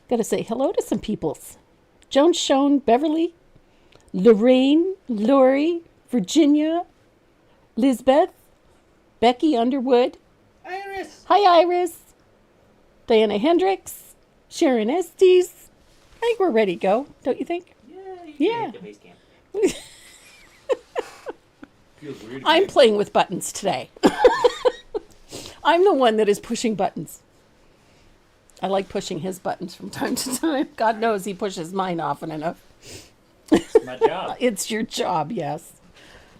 Got to say hello to some peoples. Joan, Shone, Beverly, Lorraine, Lori, Virginia, Lisbeth, Becky Underwood. Iris! Hi, Iris. Diana Hendricks, Sharon Estes. I think we're ready to go, don't you think? Yeah. The base camp. Feels weird. I'm playing with buttons today. I'm the one that is pushing buttons. I like pushing his buttons from time to time. God knows he pushes mine often enough. It's my job. It's your job, yes.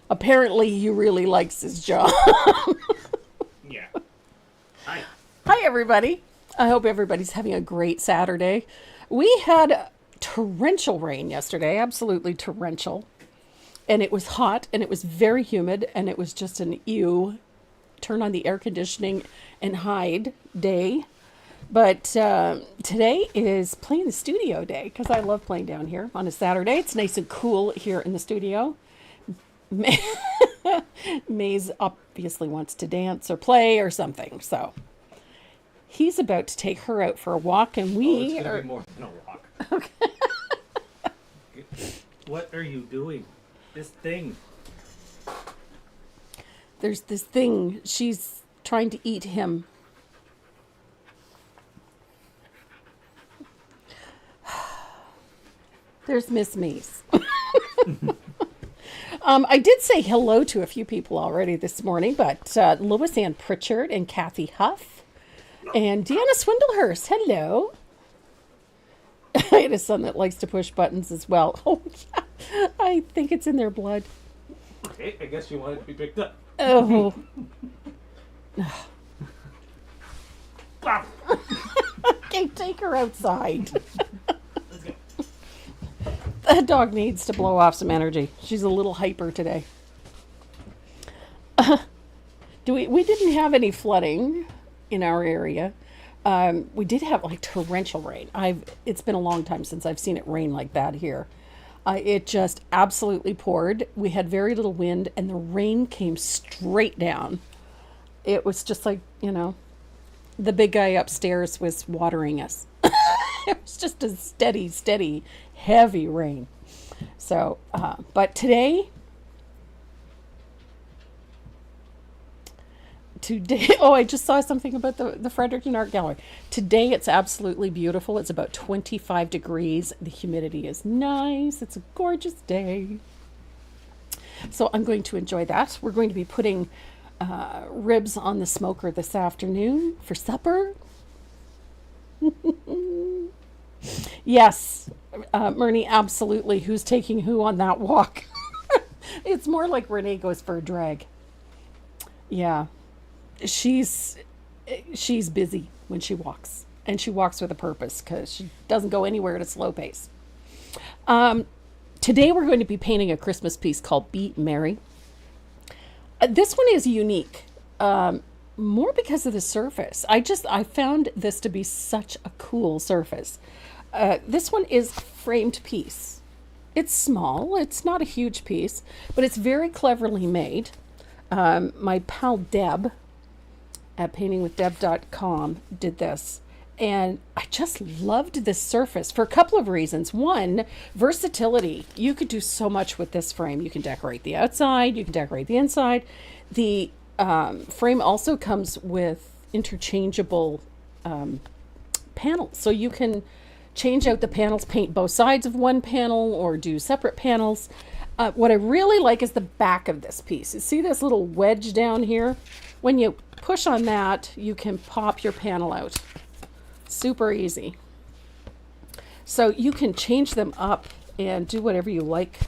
Apparently he really likes his job. Yeah. Hi. Hi, everybody. I hope everybody's having a great Saturday. We had torrential rain yesterday, absolutely torrential. And it was hot, and it was very humid, and it was just an ew, turn on the air conditioning and hide day. But today is playing the studio day, because I love playing down here on a Saturday. It's nice and cool here in the studio. Maze obviously wants to dance or play or something, so he's about to take her out for a walk, and we it's gonna are be more than a walk. okay. What are you doing? This thing. There's this thing, she's trying to eat him. There's Miss Maze. I did say hello to a few people already this morning, but Lois Ann Pritchard and Kathy Huff and Deanna Swindlehurst, hello. I had a son that likes to push buttons as well. Oh, yeah. I think it's in their blood. Okay, I guess you wanted to be picked up. Oh. Bop. Okay, take her outside. Let's go. That dog needs to blow off some energy. She's a little hyper today. We didn't have any flooding in our area. We did have like torrential rain. It's been a long time since I've seen it rain like that here. It just absolutely poured. We had very little wind, and the rain came straight down. It was just like, the big guy upstairs was watering us. It was just a steady, heavy rain. So, but today, oh, I just saw something about the Fredericton Art Gallery. Today it's absolutely beautiful. It's about 25 degrees. The humidity is nice. It's a gorgeous day. So I'm going to enjoy that. We're going to be putting ribs on the smoker this afternoon for supper. Yes, Myrnie, absolutely. Who's taking who on that walk? It's more like Renee goes for a drag. Yeah. She's busy when she walks, and she walks with a purpose because she doesn't go anywhere at a slow pace. Today we're going to be painting a Christmas piece called Be Merry. This one is unique, more because of the surface. I found this to be such a cool surface. This one is framed piece. It's small. It's not a huge piece, but it's very cleverly made. My pal Deb at paintingwithdeb.com did this, and I just loved this surface for a couple of reasons. One, versatility. You could do so much with this frame. You can decorate the outside, you can decorate the inside. The frame also comes with interchangeable panels, so you can change out the panels, paint both sides of one panel, or do separate panels. What I really like is the back of this piece. You see this little wedge down here? When you push on that, you can pop your panel out. Super easy. So you can change them up and do whatever you like,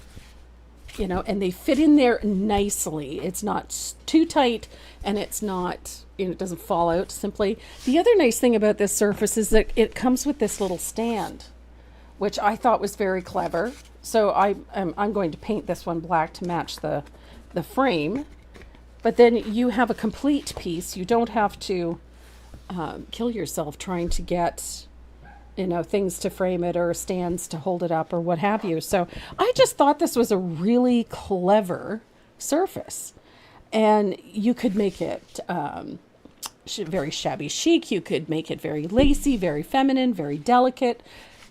and they fit in there nicely. It's not too tight, and it's not, it doesn't fall out simply. The other nice thing about this surface is that it comes with this little stand, which I thought was very clever. So I'm going to paint this one black to match the frame. But then you have a complete piece. You don't have to kill yourself trying to get, things to frame it or stands to hold it up or what have you. So I just thought this was a really clever surface. And you could make it very shabby chic. You could make it very lacy, very feminine, very delicate.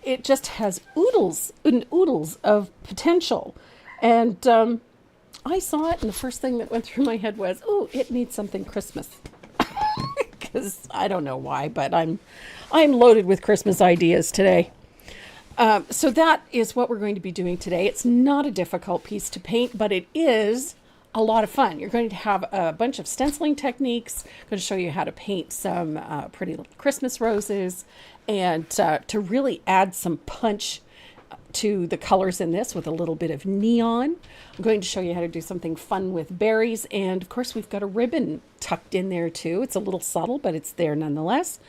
It just has oodles and oodles of potential. And I saw it, and the first thing that went through my head was, oh, it needs something Christmas. Because I don't know why, but I'm loaded with Christmas ideas today. So that is what we're going to be doing today. It's not a difficult piece to paint, but it is a lot of fun. You're going to have a bunch of stenciling techniques. I'm going to show you how to paint some pretty little Christmas roses, and to really add some punch to the colors in this with a little bit of neon. I'm going to show you how to do something fun with berries, and of course we've got a ribbon tucked in there too. It's a little subtle, but it's there nonetheless.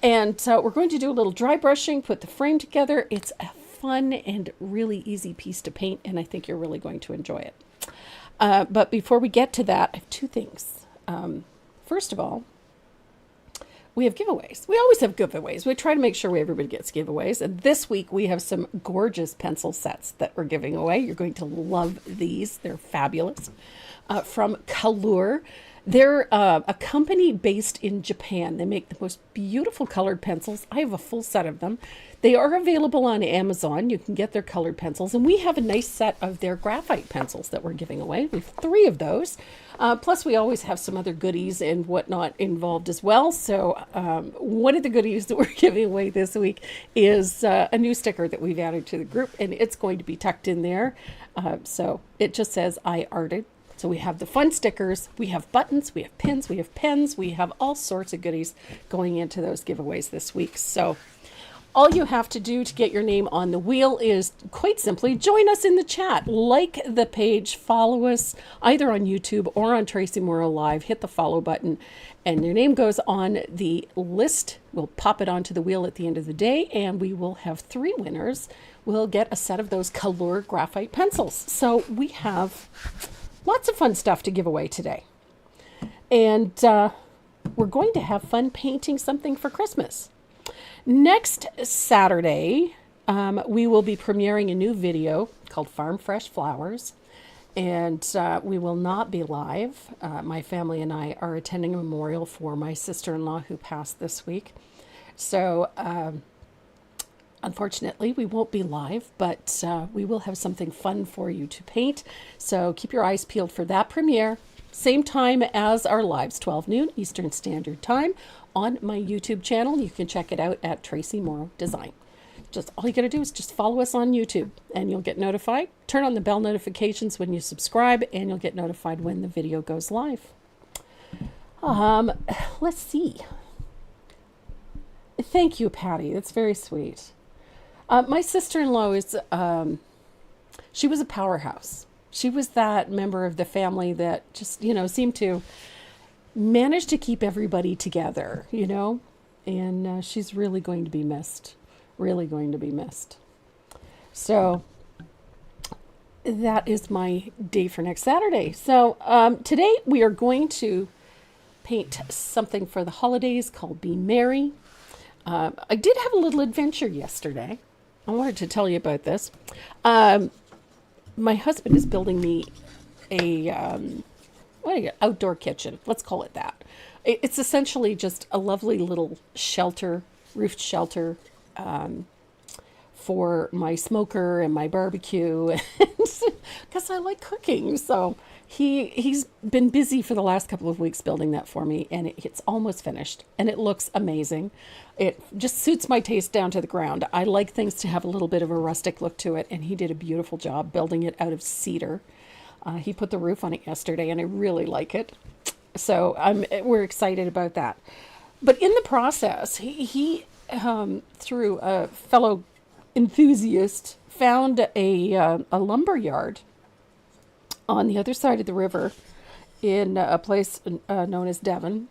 And we're going to do a little dry brushing, put the frame together. It's a fun and really easy piece to paint, and I think you're really going to enjoy it. But before we get to that, I have two things. First of all, we have giveaways. We always have giveaways. We try to make sure everybody gets giveaways. And this week we have some gorgeous pencil sets that we're giving away. You're going to love these. They're fabulous. From Color. They're a company based in Japan. They make the most beautiful colored pencils. I have a full set of them. They are available on Amazon. You can get their colored pencils. And we have a nice set of their graphite pencils that we're giving away. We have 3 of those. Plus, we always have some other goodies and whatnot involved as well. So one of the goodies that we're giving away this week is a new sticker that we've added to the group. And it's going to be tucked in there. So it just says, I arted. So we have the fun stickers, we have buttons, we have pins, we have pens, we have all sorts of goodies going into those giveaways this week. So all you have to do to get your name on the wheel is quite simply join us in the chat, like the page, follow us either on YouTube or on Tracy Morrow Live, hit the follow button, and your name goes on the list. We'll pop it onto the wheel at the end of the day, and we will have 3 winners. We'll get a set of those Color graphite pencils. So we have lots of fun stuff to give away today. And we're going to have fun painting something for Christmas. Next Saturday, we will be premiering a new video called Farm Fresh Flowers. And we will not be live. My family and I are attending a memorial for my sister-in-law who passed this week. So unfortunately, we won't be live, but we will have something fun for you to paint. So keep your eyes peeled for that premiere. Same time as our lives, 12 noon Eastern Standard Time on my YouTube channel. You can check it out at Tracy Morrow Design. Just all you got to do is just follow us on YouTube and you'll get notified. Turn on the bell notifications when you subscribe and you'll get notified when the video goes live. Let's see. Thank you, Patty. That's very sweet. My sister-in-law is, she was a powerhouse. She was that member of the family that just, seemed to manage to keep everybody together, and she's really going to be missed. Really going to be missed. So that is my day for next Saturday. So today we are going to paint something for the holidays called Be Merry. I did have a little adventure yesterday. I wanted to tell you about this. My husband is building me a outdoor kitchen. Let's call it that. It's essentially just a lovely little shelter, roofed shelter, for my smoker and my barbecue, because I like cooking. So he's been busy for the last couple of weeks building that for me, and it's almost finished, and it looks amazing. It just suits my taste down to the ground. I like things to have a little bit of a rustic look to it, and he did a beautiful job building it out of cedar. He put the roof on it yesterday, and I really like it. So we're excited about that. But in the process, he through a fellow enthusiast, found a lumber yard on the other side of the river in a place known as Devon.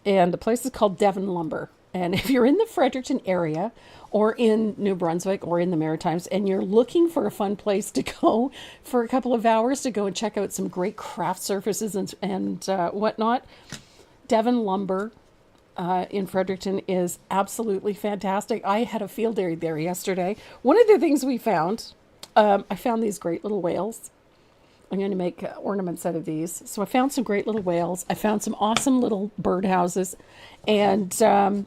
And the place is called Devon Lumber. And if you're in the Fredericton area or in New Brunswick or in the Maritimes and you're looking for a fun place to go for a couple of hours to go and check out some great craft surfaces and whatnot, Devon Lumber in Fredericton is absolutely fantastic. I had a field day there yesterday. One of the things we found, I found these great little whales. I'm going to make ornaments out of these. So I found some great little whales. I found some awesome little birdhouses and some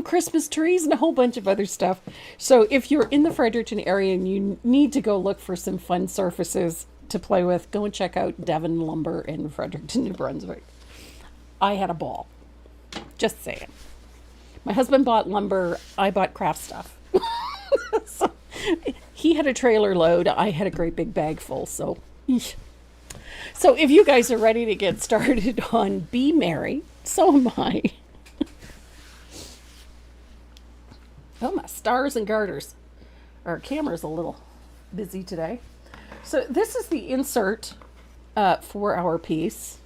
Christmas trees and a whole bunch of other stuff. So if you're in the Fredericton area and you need to go look for some fun surfaces to play with, go and check out Devon Lumber in Fredericton, New Brunswick. I had a ball. Just saying. My husband bought lumber. I bought craft stuff. So, he had a trailer load. I had a great big bag full. So if you guys are ready to get started on Be Merry, so am I. Oh, my stars and garters. Our camera's a little busy today. So this is the insert for our piece.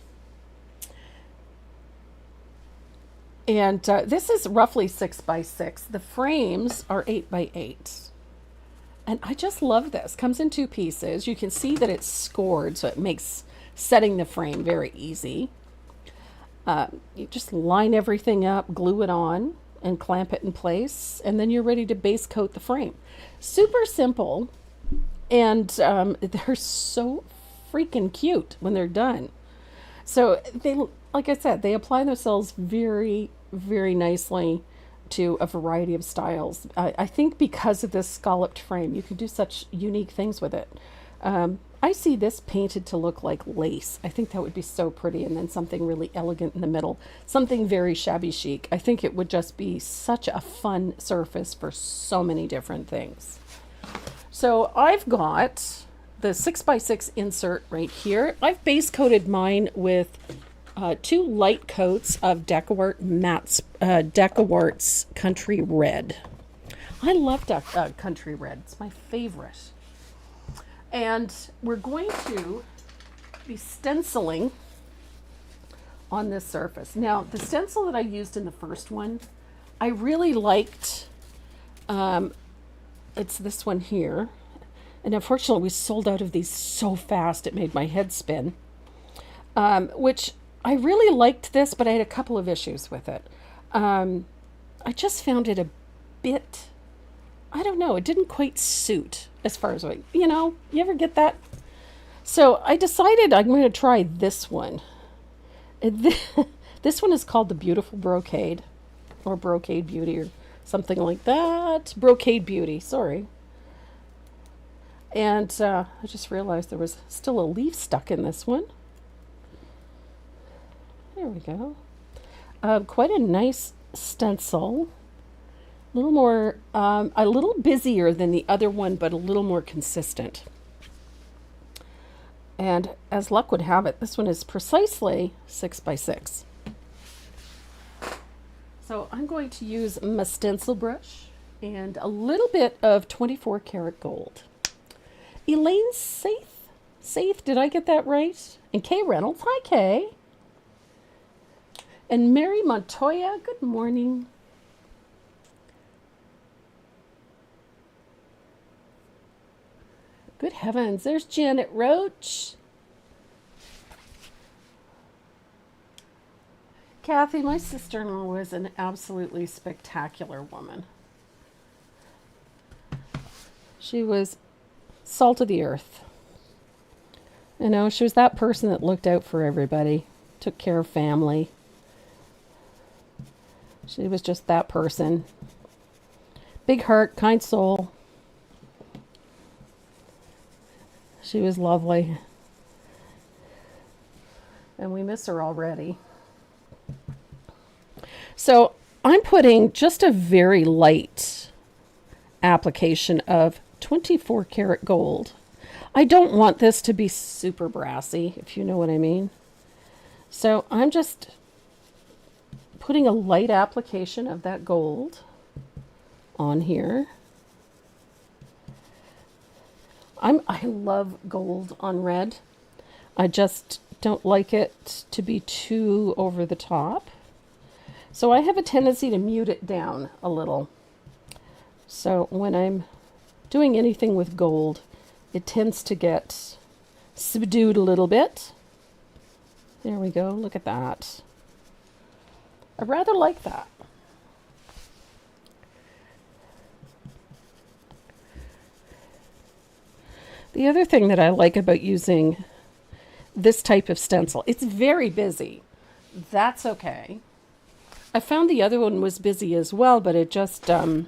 And this is roughly 6 by 6. The frames are 8 by 8. And I just love this. Comes in 2 pieces. You can see that it's scored, so it makes setting the frame very easy. You just line everything up, glue it on, and clamp it in place, and then you're ready to base coat the frame. Super simple, and they're so freaking cute when they're done. So they, like I said, they apply themselves very, very nicely to a variety of styles. I think because of this scalloped frame, you can do such unique things with it. I see this painted to look like lace. I think that would be so pretty, and then something really elegant in the middle. Something very shabby chic. I think it would just be such a fun surface for so many different things. So I've got the 6 by 6 insert right here. I've base coated mine with 2 light coats of Decoart's Country Red. I love Country Red. It's my favorite. And we're going to be stenciling on this surface. Now, the stencil that I used in the first one, I really liked. It's this one here. And unfortunately, we sold out of these so fast, it made my head spin. Which I really liked this, but I had a couple of issues with it. I just found it a bit, I don't know, it didn't quite suit as far as, you ever get that? So I decided I'm going to try this one. This one is called the Beautiful Brocade, or Brocade Beauty, or something like that. Brocade Beauty, sorry. And I just realized there was still a leaf stuck in this one. There we go. Quite a nice stencil. A little more, a little busier than the other one, but a little more consistent. And as luck would have it, this one is precisely 6 by 6. So I'm going to use my stencil brush and a little bit of 24 karat gold. Elaine Saith, did I get that right? And Kay Reynolds, hi Kay. And Mary Montoya, good morning. Good heavens, there's Janet Roach. Kathy, my sister-in-law, was an absolutely spectacular woman. She was salt of the earth. She was that person that looked out for everybody, took care of family. She was just that person. Big heart, kind soul. She was lovely. And we miss her already. So I'm putting just a very light application of 24 karat gold. I don't want this to be super brassy, if you know what I mean. So I'm just putting a light application of that gold on here. I love gold on red. I just don't like it to be too over the top. So I have a tendency to mute it down a little. So when I'm doing anything with gold, it tends to get subdued a little bit. There we go, look at that. I rather like that. The other thing that I like about using this type of stencil. It's very busy. That's okay. I found the other one was busy as well, but it just, I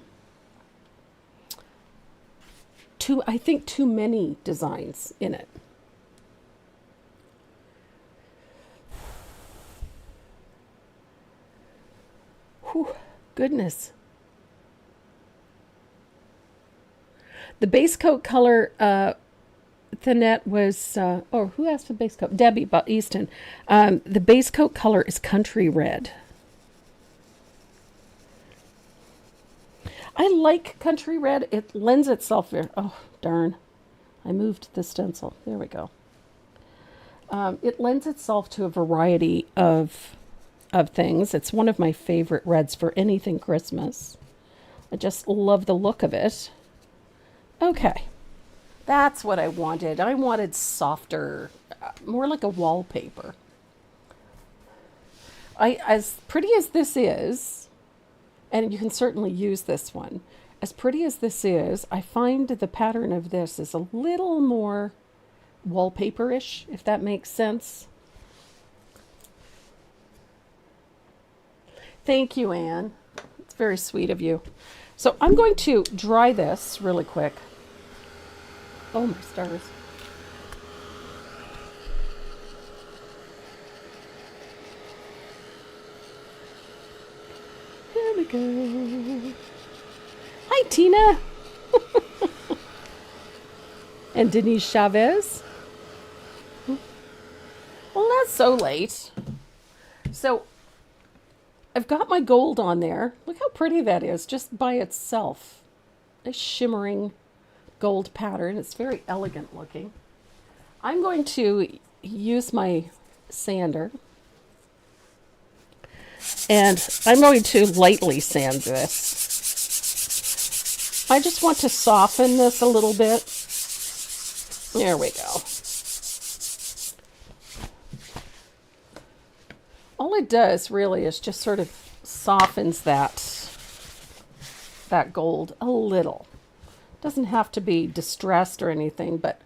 think too many designs in it. Whew, goodness. The base coat color, Thanette was, who asked for base coat? Debbie Easton. The base coat color is country red. I like country red. It lends itself very, oh, darn. I moved the stencil. There we go. It lends itself to a variety of things. It's one of my favorite reds for anything Christmas. I just love the look of it. Okay. That's what I wanted. I wanted softer, more like a wallpaper. As pretty as this is, and you can certainly use this one, as pretty as this is, I find the pattern of this is a little more wallpaper-ish, if that makes sense. Thank you, Anne. It's very sweet of you. So I'm going to dry this really quick. Oh, my stars. Here we go. Hi, Tina. And Denise Chavez. Well, not so late. So I've got my gold on there. Look how pretty that is just by itself. A shimmering gold pattern. It's very elegant looking. I'm going to use my sander. And I'm going to lightly sand this. I just want to soften this a little bit. There we go. All it does really is just sort of softens that gold a little. Doesn't have to be distressed or anything, but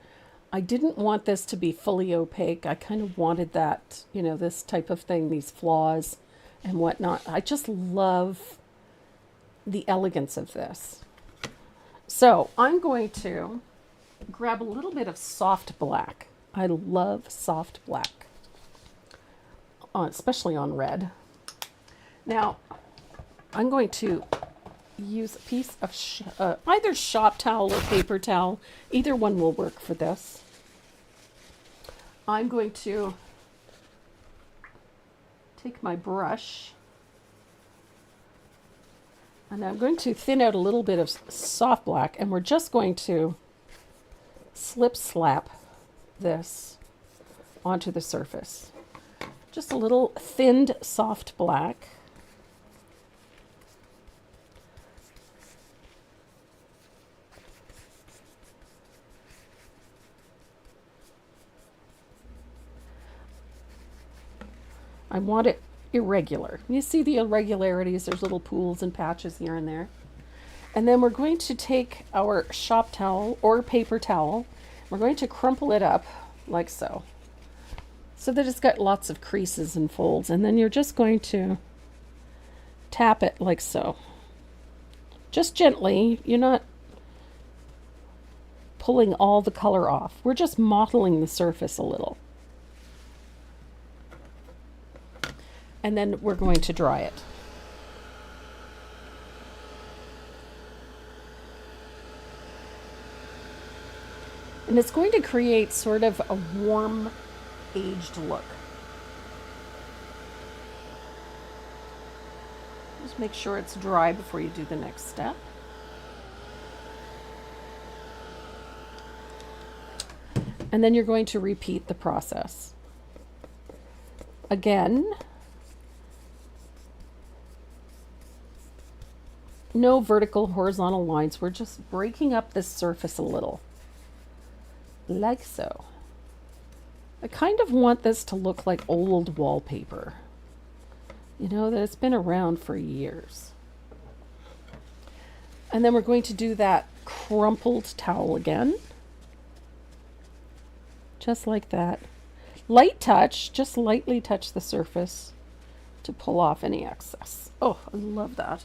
I didn't want this to be fully opaque. I kind of wanted that, you know, this type of thing, these flaws and whatnot. I just love the elegance of this. So I'm going to grab a little bit of soft black. I love soft black, especially on red. Now I'm going to use a piece of either shop towel or paper towel. Either one will work for this. I'm going to take my brush and I'm going to thin out a little bit of soft black, and we're just going to slip slap this onto the surface. Just a little thinned soft black. I want it irregular. You see the irregularities, there's little pools and patches here and there. And then we're going to take our shop towel or paper towel. We're going to crumple it up like so, so that it's got lots of creases and folds. And then you're just going to tap it like so. Just gently. You're not pulling all the color off. We're just mottling the surface a little. And then we're going to dry it. And it's going to create sort of a warm, aged look. Just make sure it's dry before you do the next step. And then you're going to repeat the process. Again, no vertical, horizontal lines. We're just breaking up this surface a little. Like so. I kind of want this to look like old wallpaper. You know, that it's been around for years. And then we're going to do that crumpled towel again. Just like that. Light touch, just lightly touch the surface to pull off any excess. Oh, I love that.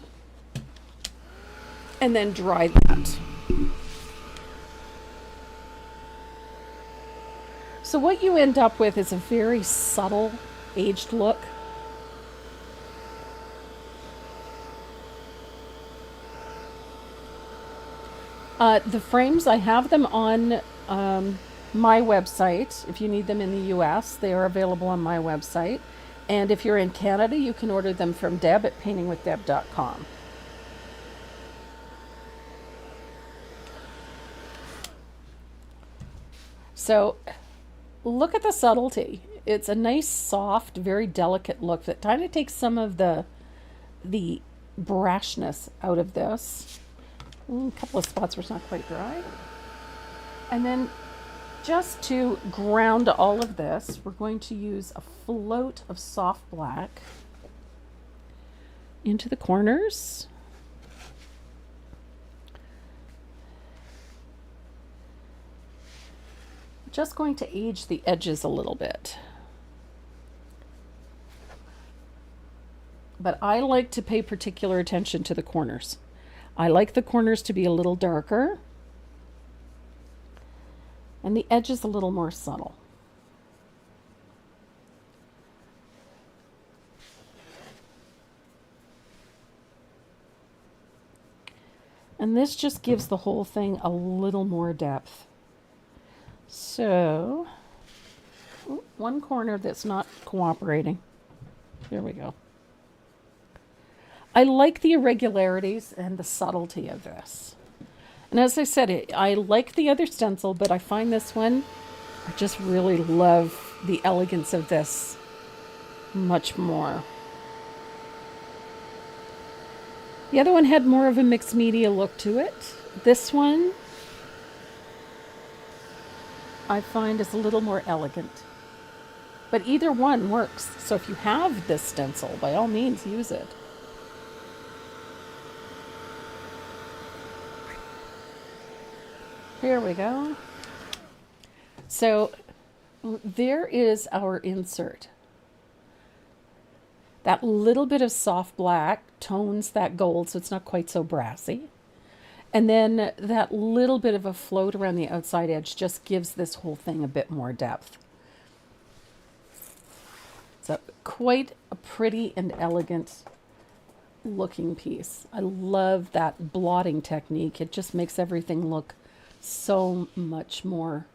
And then dry that. So what you end up with is a very subtle, aged look. The frames, I have them on my website. If you need them in the US, they are available on my website. And if you're in Canada, you can order them from Deb at paintingwithdeb.com. So look at the subtlety. It's a nice, soft, very delicate look that kind of takes some of the brashness out of this. A couple of spots where it's not quite dry. And then just to ground all of this, we're going to use a float of soft black into the corners. Just going to age the edges a little bit. But I like to pay particular attention to the corners. I like the corners to be a little darker and the edges a little more subtle. And this just gives the whole thing a little more depth. So, one corner that's not cooperating. There we go. I like the irregularities and the subtlety of this. And as I said, I like the other stencil, but I find this one, I just really love the elegance of this much more. The other one had more of a mixed media look to it. This one, I find is a little more elegant. But either one works. So if you have this stencil, by all means, use it. Here we go. So there is our insert. That little bit of soft black tones that gold so it's not quite so brassy. And then that little bit of a float around the outside edge just gives this whole thing a bit more depth. So quite a pretty and elegant looking piece. I love that blotting technique. It just makes everything look so much more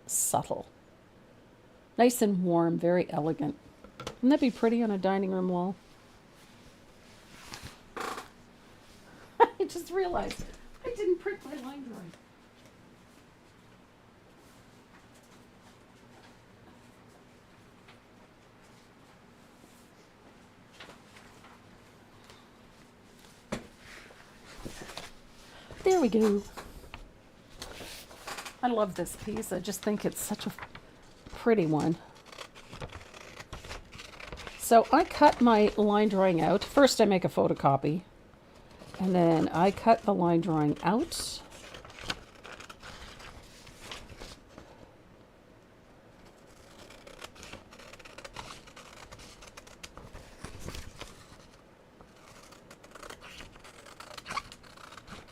subtle. Nice and warm, very elegant. Wouldn't that be pretty on a dining room wall? I just realized I didn't print my line drawing. There we go. I love this piece. I just think it's such a pretty one. So I cut my line drawing out. First I make a photocopy, and then I cut the line drawing out.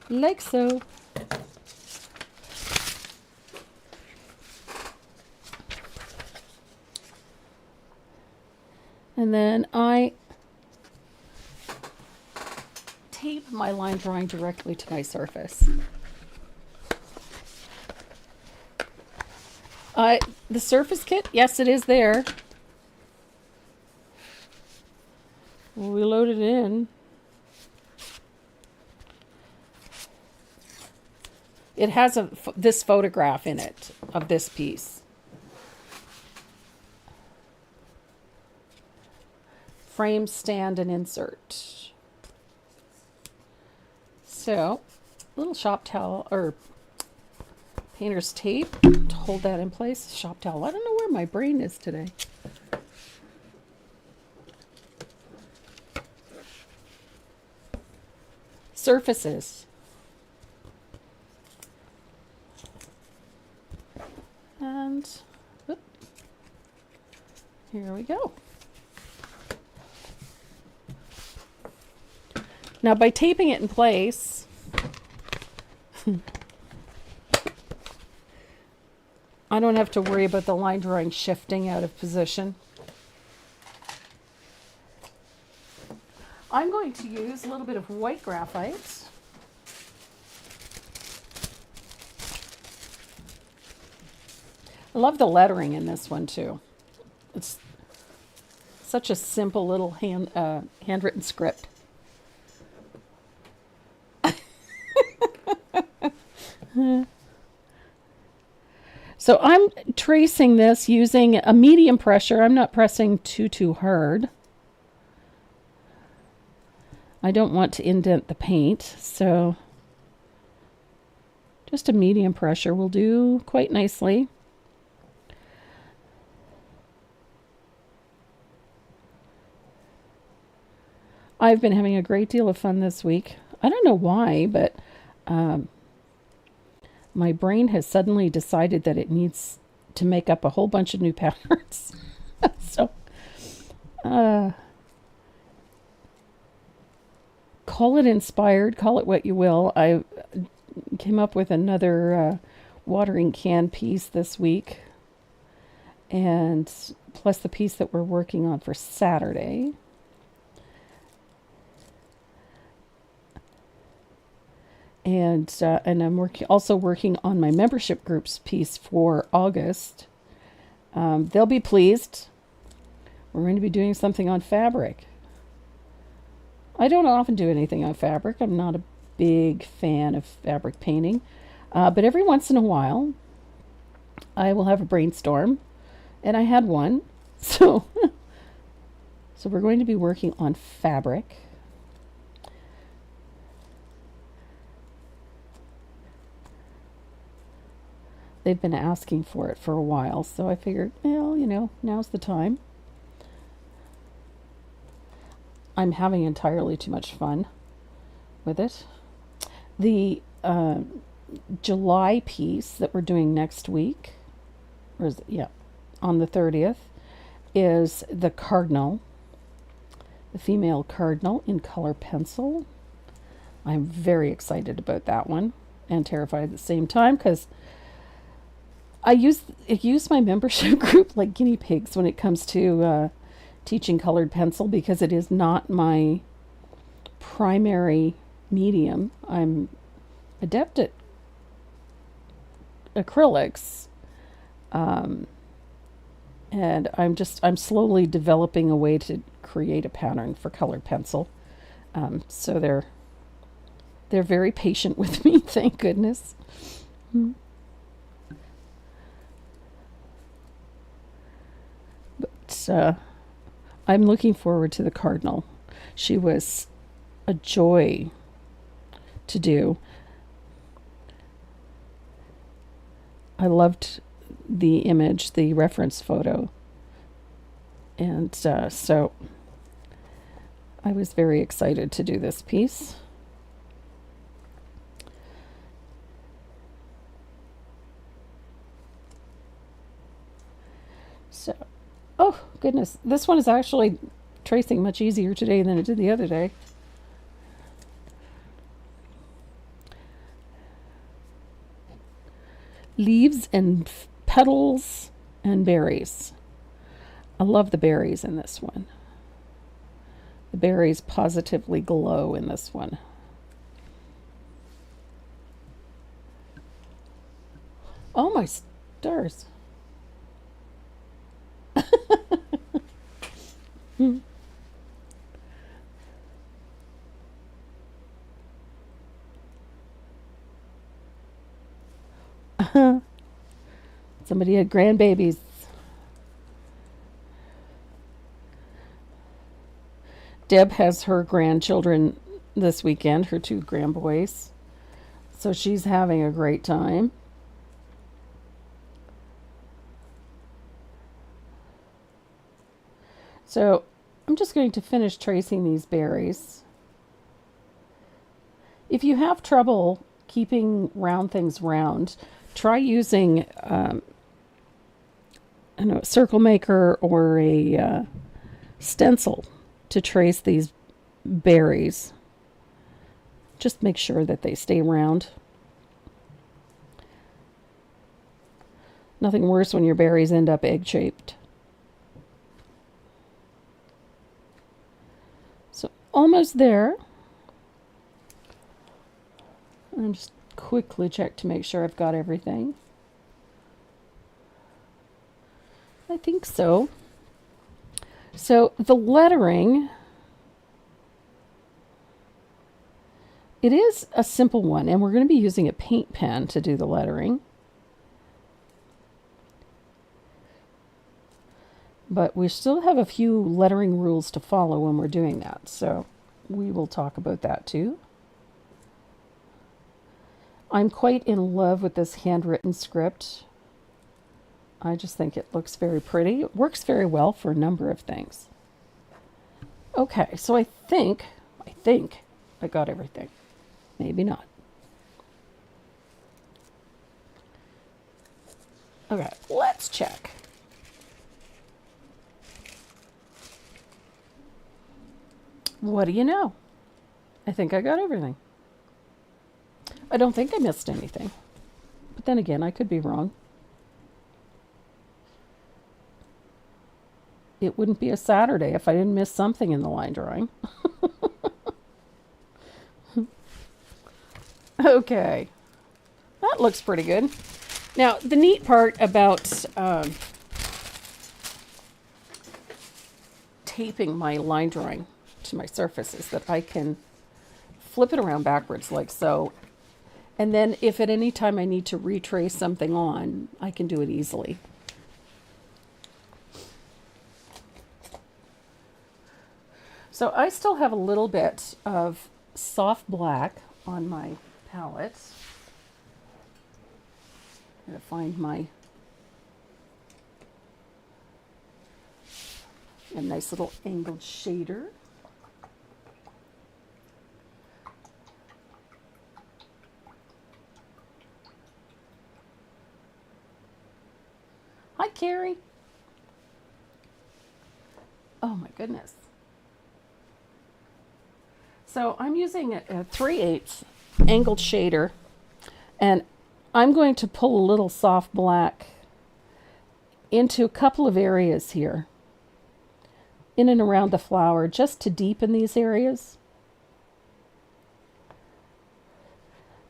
Like so. And then I tape my line drawing directly to my surface. The surface kit, yes, it is there. We loaded it in. It has this photograph in it of this piece. Frame, stand, and insert. So, little shop towel or painter's tape to hold that in place. Shop towel. I don't know where my brain is today. Surfaces. And Here we go. Now by taping it in place, I don't have to worry about the line drawing shifting out of position. I'm going to use a little bit of white graphite. I love the lettering in this one too. It's such a simple little handwritten script. So I'm tracing this using a medium pressure. I'm not pressing too hard. I don't want to indent the paint, so just a medium pressure will do quite nicely. I've been having a great deal of fun this week. I don't know why, but my brain has suddenly decided that it needs to make up a whole bunch of new patterns. So, call it inspired, call it what you will. I came up with another watering can piece this week, and plus the piece that we're working on for Saturday. And I'm also working on my membership groups piece for August. They'll be pleased. We're going to be doing something on fabric. I don't often do anything on fabric. I'm not a big fan of fabric painting. But every once in a while, I will have a brainstorm. And I had one. So we're going to be working on fabric. They've been asking for it for a while, so I figured, well, now's the time. I'm having entirely too much fun with it. The July piece that we're doing next week, on the 30th, is the cardinal, the female cardinal in color pencil. I'm very excited about that one and terrified at the same time because I use my membership group like guinea pigs when it comes to teaching colored pencil because it is not my primary medium. I'm adept at acrylics, and I'm slowly developing a way to create a pattern for colored pencil. So they're very patient with me, thank goodness. I'm looking forward to the cardinal. She was a joy to do. I loved the image, the reference photo. And so I was very excited to do this piece. So, oh goodness, this one is actually tracing much easier today than it did the other day. Leaves and petals and berries. I love the berries in this one. The berries positively glow in this one. Oh my stars. Somebody had grandbabies. Deb has her grandchildren this weekend, her 2 grandboys. So she's having a great time. So I'm just going to finish tracing these berries. If you have trouble keeping round things round, try using I don't know, a circle maker or a stencil to trace these berries. Just make sure that they stay round. Nothing worse when your berries end up egg-shaped. So almost there. And just quickly check to make sure I've got everything. I think so. So the lettering, it is a simple one, and we're going to be using a paint pen to do the lettering. But we still have a few lettering rules to follow when we're doing that, so we will talk about that too. I'm quite in love with this handwritten script. I just think it looks very pretty. It works very well for a number of things. Okay, so I think I got everything. Maybe not. Okay, let's check. What do you know? I think I got everything. I don't think I missed anything. But then again, I could be wrong. It wouldn't be a Saturday if I didn't miss something in the line drawing. Okay. That looks pretty good. Now, the neat part about taping my line drawing to my surface is that I can flip it around backwards like so. And then if at any time I need to retrace something on, I can do it easily. So I still have a little bit of soft black on my palette. I'm going to find a nice little angled shader. Hi, Carrie. Oh my goodness. So I'm using a 3/8 angled shader, and I'm going to pull a little soft black into a couple of areas here, in and around the flower, just to deepen these areas.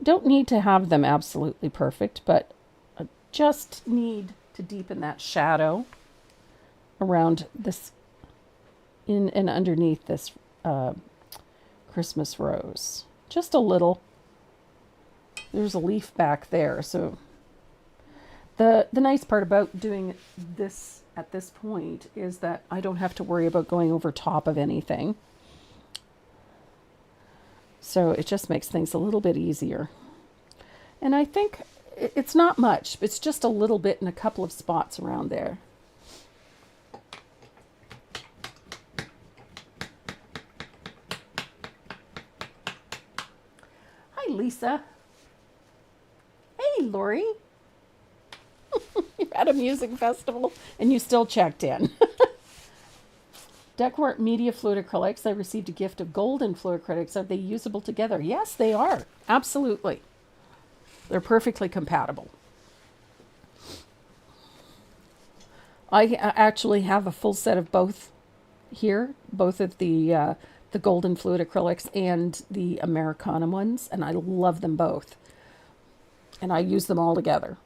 Don't need to have them absolutely perfect, but I just need to deepen that shadow around this, in and underneath this Christmas rose. Just a little. There's a leaf back there, so the nice part about doing this at this point is that I don't have to worry about going over top of anything. So it just makes things a little bit easier. And I think it's not much. It's just a little bit in a couple of spots around there. Hi, Lisa. Hey, Lori. You're at a music festival and you still checked in. Decor Media Fluid Acrylics. I received a gift of golden fluid acrylics. Are they usable together? Yes, they are. Absolutely. They're perfectly compatible. I actually have a full set of both here, both of the golden fluid acrylics and the Americana ones, and I love them both. And I use them all together.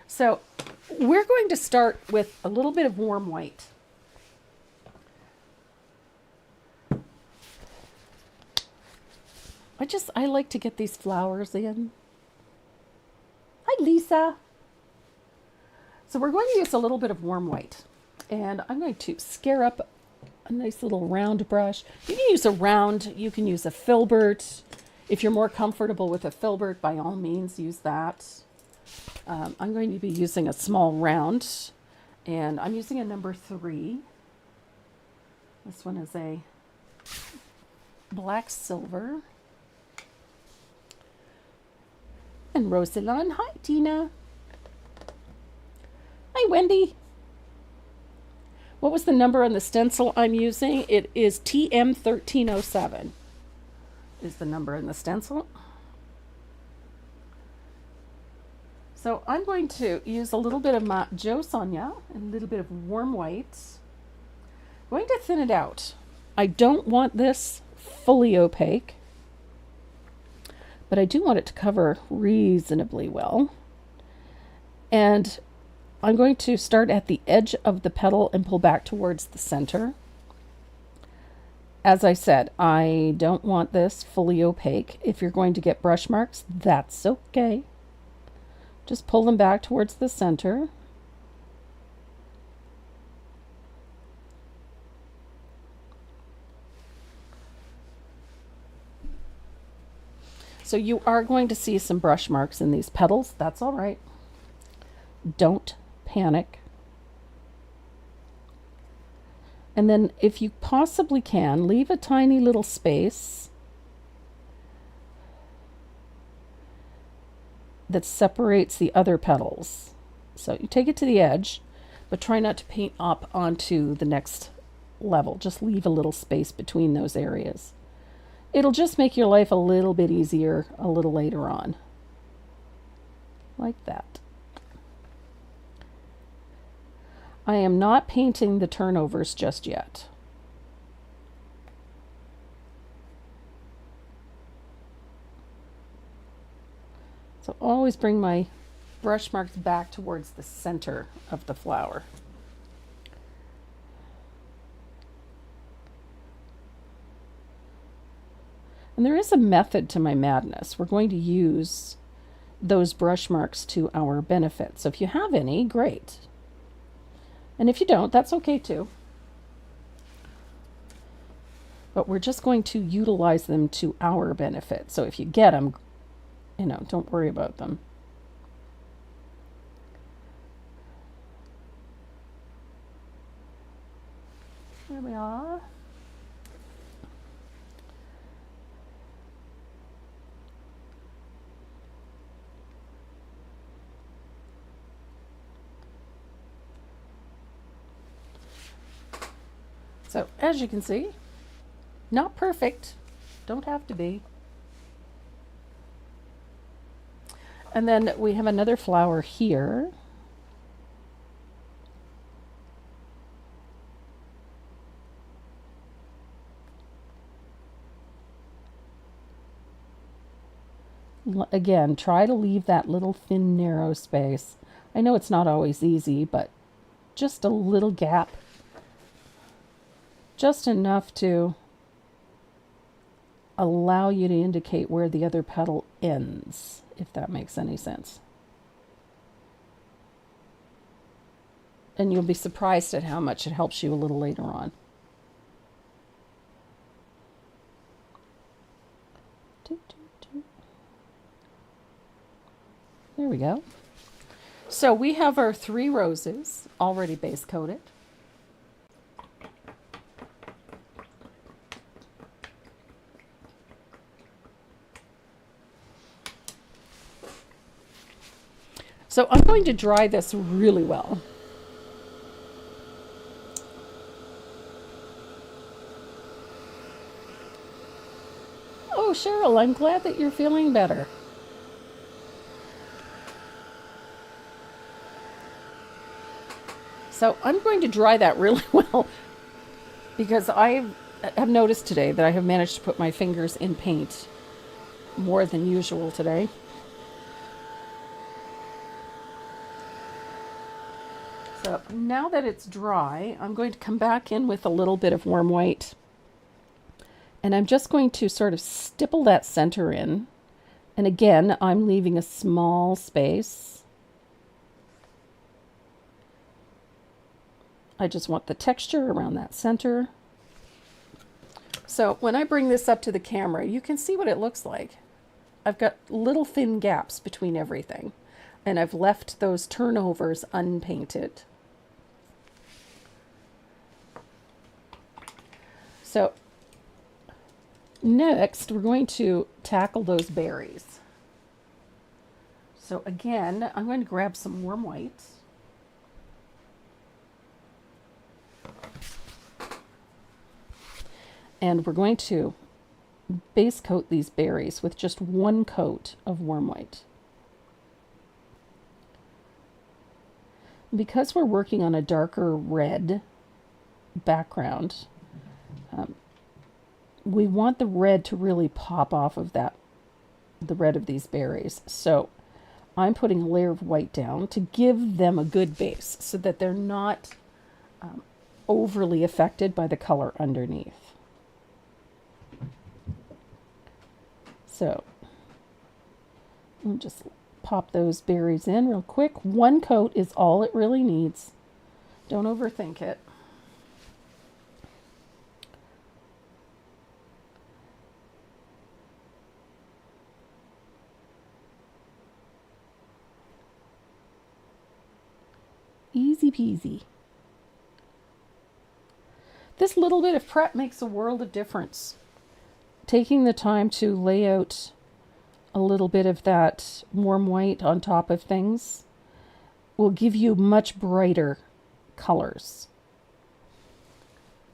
So we're going to start with a little bit of warm white. I like to get these flowers in. Hi, Lisa. So we're going to use a little bit of warm white. And I'm going to scare up a nice little round brush. You can use a round, you can use a filbert. If you're more comfortable with a filbert, by all means, use that. I'm going to be using a small round, and I'm using a number 3. This one is a black silver. And Rosalind. Hi, Tina. Hi, Wendy. What was the number on the stencil I'm using? It is TM1307 is the number in the stencil. So I'm going to use a little bit of my Joe Sonia and a little bit of warm white. I'm going to thin it out. I don't want this fully opaque, but I do want it to cover reasonably well. And I'm going to start at the edge of the petal and pull back towards the center. As I said, I don't want this fully opaque. If you're going to get brush marks, that's okay. Just pull them back towards the center. So you are going to see some brush marks in these petals. That's all right. Don't panic. And then if you possibly can, leave a tiny little space that separates the other petals. So you take it to the edge, but try not to paint up onto the next level. Just leave a little space between those areas. It'll just make your life a little bit easier a little later on. Like that. I am not painting the turnovers just yet. So always bring my brush marks back towards the center of the flower. And there is a method to my madness. We're going to use those brush marks to our benefit. So if you have any, great. And if you don't, that's okay too. But we're just going to utilize them to our benefit. So if you get them, don't worry about them. There we are. So as you can see, not perfect, don't have to be. And then we have another flower here. Again, try to leave that little thin, narrow space. I know it's not always easy, but just a little gap. Just enough to allow you to indicate where the other petal ends, if that makes any sense. And you'll be surprised at how much it helps you a little later on. There we go. So we have our 3 roses already base coated. So I'm going to dry this really well. Oh, Cheryl, I'm glad that you're feeling better. So I'm going to dry that really well because I have noticed today that I have managed to put my fingers in paint more than usual today. So now that it's dry, I'm going to come back in with a little bit of warm white. And I'm just going to sort of stipple that center in. And again, I'm leaving a small space. I just want the texture around that center. So when I bring this up to the camera, you can see what it looks like. I've got little thin gaps between everything. And I've left those turnovers unpainted. So Next, we're going to tackle those berries. So again, I'm going to grab some warm white. And we're going to base coat these berries with just one coat of warm white. Because we're working on a darker red background, we want the red to really pop off of the red of these berries. So I'm putting a layer of white down to give them a good base so that they're not overly affected by the color underneath. So we'll just pop those berries in real quick. One coat is all it really needs. Don't overthink it. Easy peasy. This little bit of prep makes a world of difference. Taking the time to lay out a little bit of that warm white on top of things will give you much brighter colors.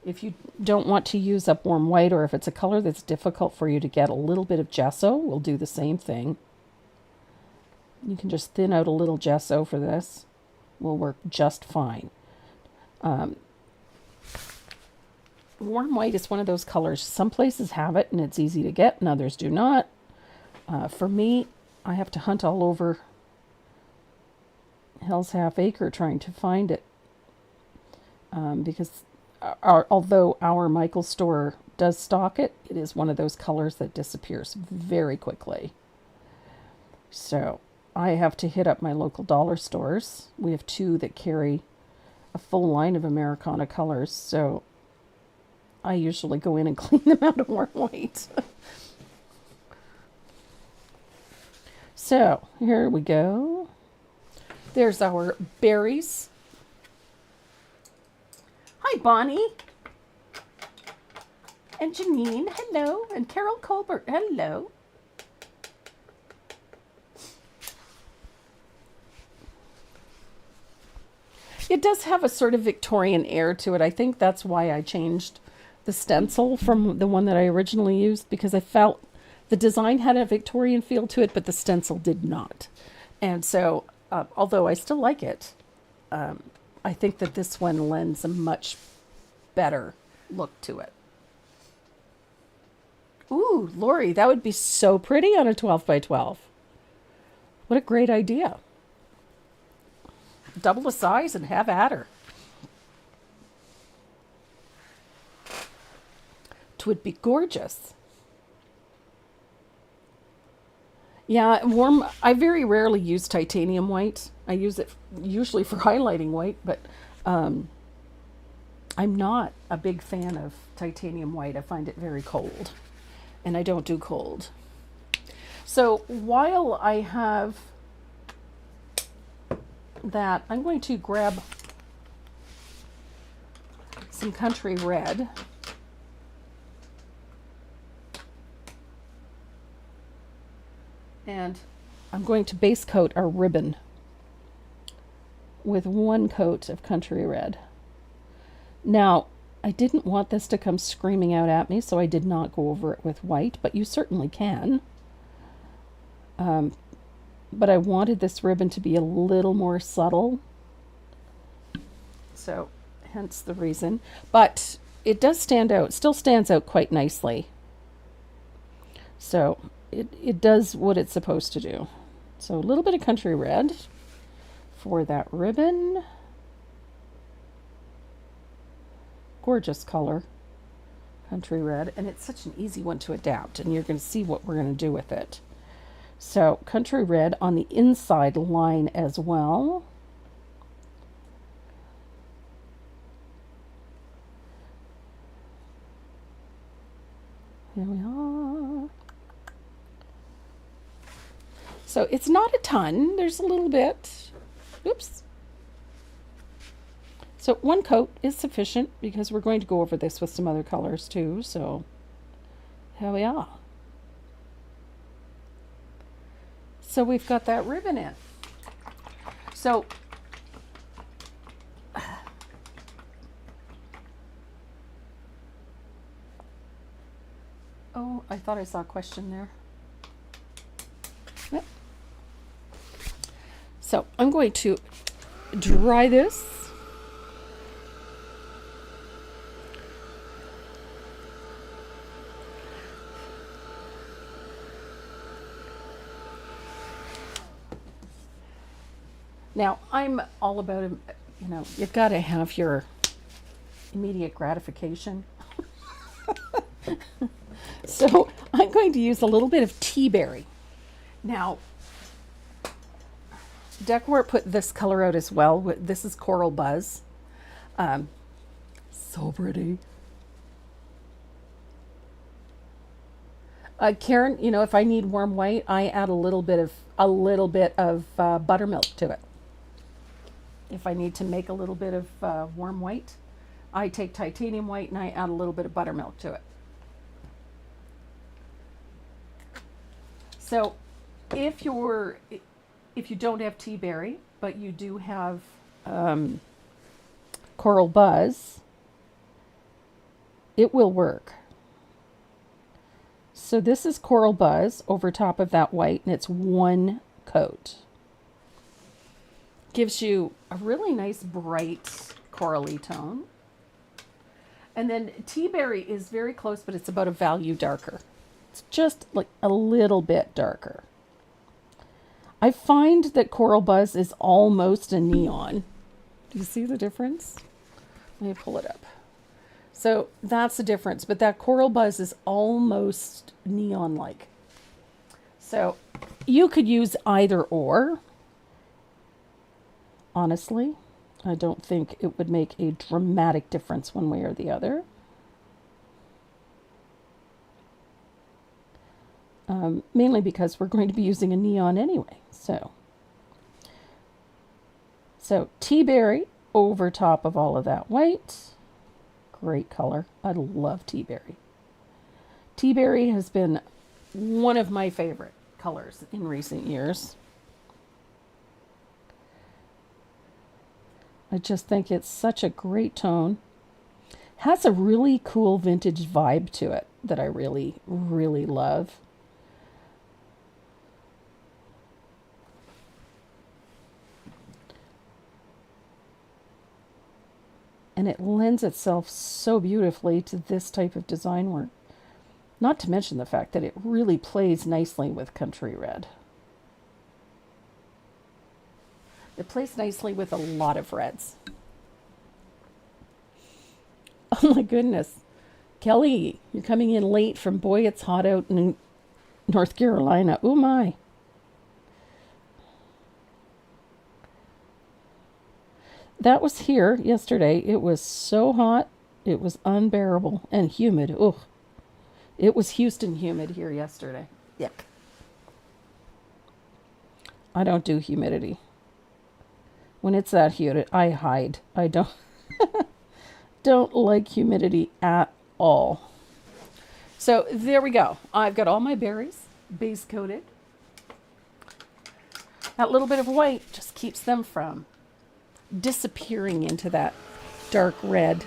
If you don't want to use up warm white, or if it's a color that's difficult for you to get, a little bit of gesso will do the same thing. You can just thin out a little gesso for this. Will work just fine. Warm white is one of those colors. Some places have it and it's easy to get, and others do not. For me, I have to hunt all over Hell's Half Acre trying to find it. Because although our Michael store does stock it, it is one of those colors that disappears very quickly. So I have to hit up my local dollar stores. We have two that carry a full line of Americana colors, so I usually go in and clean them out of warm white. So here we go. There's our berries. Hi, Bonnie. And Janine, hello. And Carol Colbert, hello. It does have a sort of Victorian air to it. I think that's why I changed the stencil from the one that I originally used, because I felt the design had a Victorian feel to it, but the stencil did not. And so, although I still like it, I think that this one lends a much better look to it. Ooh, Lori, that would be so pretty on a 12 by 12. What a great idea. Double the size and have at her. Twould be gorgeous. Yeah, warm. I very rarely use titanium white. I use it usually for highlighting white, but I'm not a big fan of titanium white. I find it very cold, and I don't do cold. So while I have that, I'm going to grab some country red. And I'm going to base coat our ribbon with one coat of country red. Now, I didn't want this to come screaming out at me, so I did not go over it with white, but you certainly can. But I wanted this ribbon to be a little more subtle. So, hence the reason. But it does stand out, still stands out quite nicely. So, it does what it's supposed to do. So, a little bit of country red for that ribbon. Gorgeous color, country red. And it's such an easy one to adapt, and you're going to see what we're going to do with it. So country red on the inside line as well. Here we are. So it's not a ton. There's a little bit. Oops. So one coat is sufficient because we're going to go over this with some other colors too. So Here we are. So we've got that ribbon in. So oh, I thought I saw a question there. Yep. So I'm going to dry this. Now, I'm all about, you've got to have your immediate gratification. So I'm going to use a little bit of tea berry. Now, Decor put this color out as well. This is Coral Buzz. So pretty. Karen, if I need warm white, I add a little bit of buttermilk to it. If I need to make a little bit of warm white, I take titanium white and I add a little bit of buttermilk to it. So if you don't have tea berry, but you do have Coral Buzz, it will work. So this is Coral Buzz over top of that white, and it's one coat. Gives you a really nice bright corally tone. And then tea berry is very close, but it's about a value darker. It's just like a little bit darker. I find that Coral Buzz is almost a neon. Do you see the difference? Let me pull it up. So that's the difference, but that Coral Buzz is almost neon-like. So you could use either or. Honestly, I don't think it would make a dramatic difference one way or the other. Mainly because we're going to be using a neon anyway. So tea berry over top of all of that white. Great color. I love tea berry. Tea berry has been one of my favorite colors in recent years. I just think it's such a great tone. Has a really cool vintage vibe to it that I really, really love. And it lends itself so beautifully to this type of design work. Not to mention the fact that it really plays nicely with country red. It plays nicely with a lot of reds. Oh my goodness. Kelly, you're coming in late from Boy It's Hot Out in North Carolina. Oh my. That was here yesterday. It was so hot. It was unbearable and humid. Ugh. It was Houston humid here yesterday. Yuck. I don't do humidity. When it's that humid, I hide. I don't like humidity at all. So there we go. I've got all my berries base coated. That little bit of white just keeps them from disappearing into that dark red.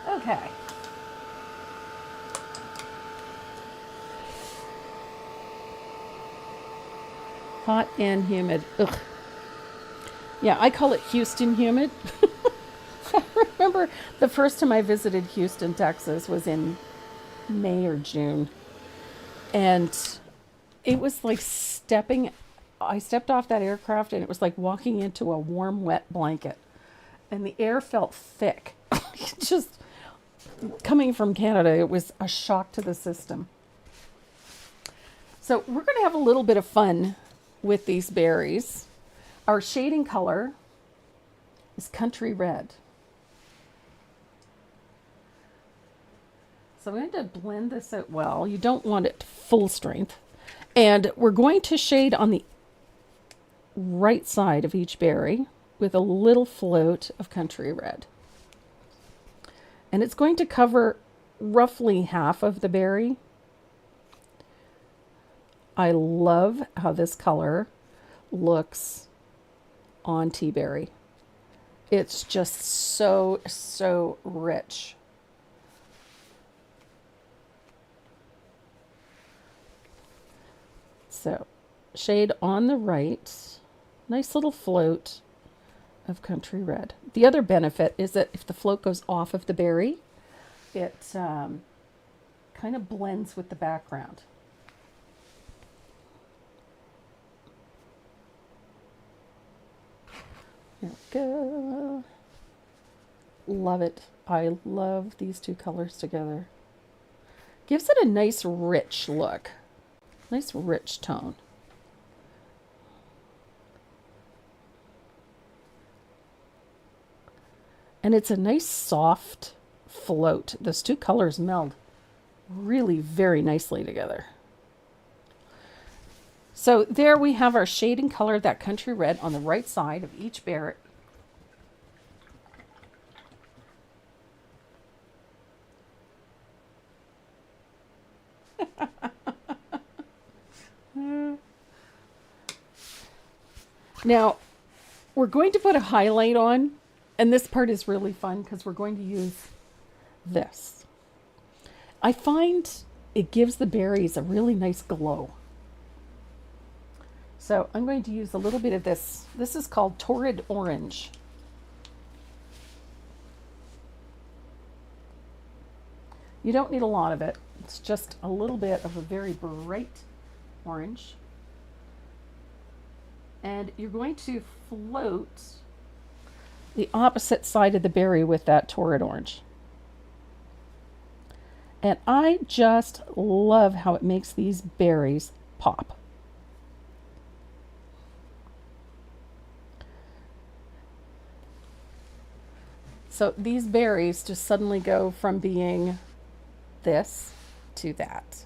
Okay. Hot and humid. Ugh. Yeah, I call it Houston humid. I remember the first time I visited Houston, Texas was in May or June. And it was like I stepped off that aircraft and it was like walking into a warm, wet blanket. And the air felt thick. Just coming from Canada, it was a shock to the system. So we're going to have a little bit of fun with these berries. Our shading color is country red. So I'm going to blend this out well. You don't want it full strength. And we're going to shade on the right side of each berry with a little float of country red. And it's going to cover roughly half of the berry. I love how this color looks on tea berry. It's just so, so rich. So, shade on the right, nice little float of country red. The other benefit is that if the float goes off of the berry, it kind of blends with the background. There we go. Love it. I love these two colors together. Gives it a nice rich look. Nice rich tone. And it's a nice soft float. Those two colors meld really very nicely together. So there we have our shade and color, that country red, on the right side of each berry. Now, we're going to put a highlight on, and this part is really fun because we're going to use this. I find it gives the berries a really nice glow. So I'm going to use a little bit of this. This is called Torrid Orange. You don't need a lot of it. It's just a little bit of a very bright orange. And you're going to float the opposite side of the berry with that torrid orange. And I just love how it makes these berries pop. So these berries just suddenly go from being this to that.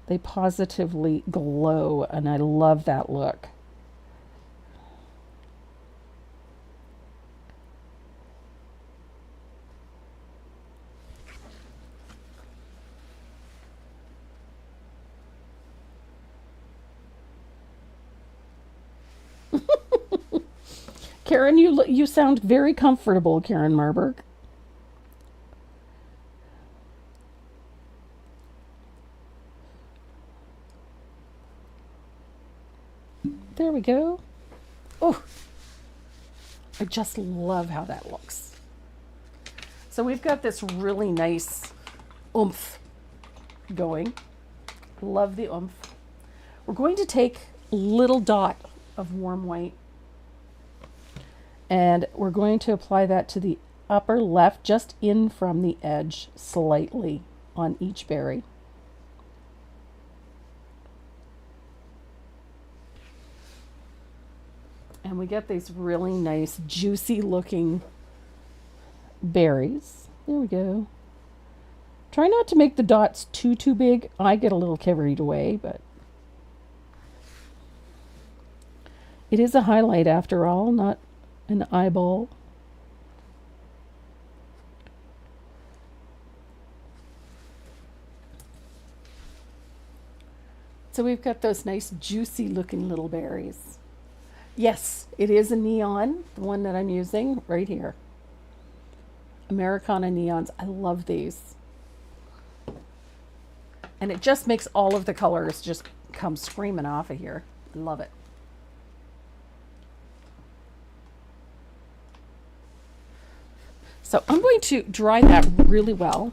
They positively glow, and I love that look. Karen, you sound very comfortable, Karen Marburg. There we go. Oh, I just love how that looks. So we've got this really nice oomph going. Love the oomph. We're going to take a little dot of warm white, and we're going to apply that to the upper left, just in from the edge slightly on each berry. And we get these really nice, juicy looking berries. There we go. Try not to make the dots too big. I get a little carried away, but it is a highlight after all, not an eyeball. So we've got those nice, juicy looking little berries. Yes, it is a neon, the one that I'm using right here. Americana neons. I love these. And it just makes all of the colors just come screaming off of here. I love it. So I'm going to dry that really well.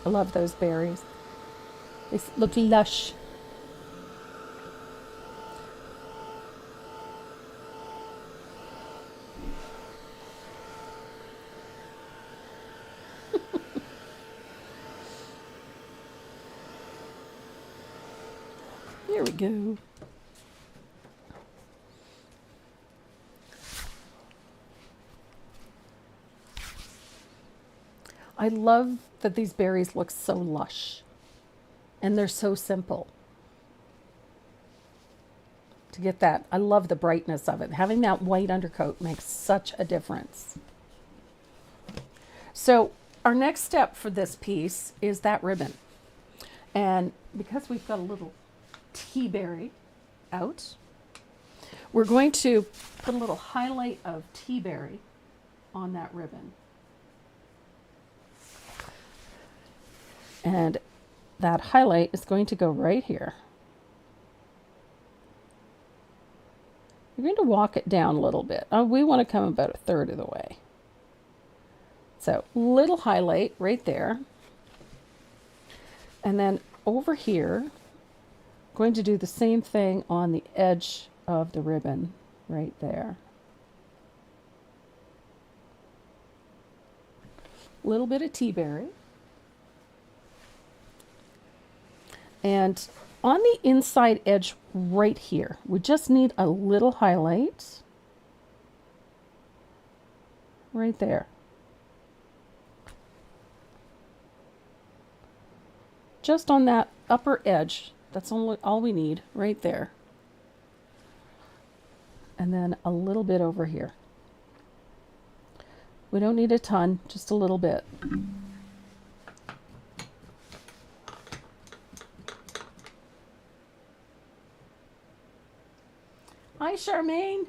I love those berries. They look lush. There we go. I love that these berries look so lush and they're so simple. To get that, I love the brightness of it. Having that white undercoat makes such a difference. So our next step for this piece is that ribbon. And because we've got a little tea berry out, we're going to put a little highlight of tea berry on that ribbon. And that highlight is going to go right here. You're going to walk it down a little bit. We want to come about a third of the way. So little highlight right there. And then over here, going to do the same thing on the edge of the ribbon right there. Little bit of tea berry. And on the inside edge right here, we just need a little highlight right there. Just on that upper edge, that's all we need right there. And then a little bit over here. We don't need a ton, just a little bit. Hi, Charmaine.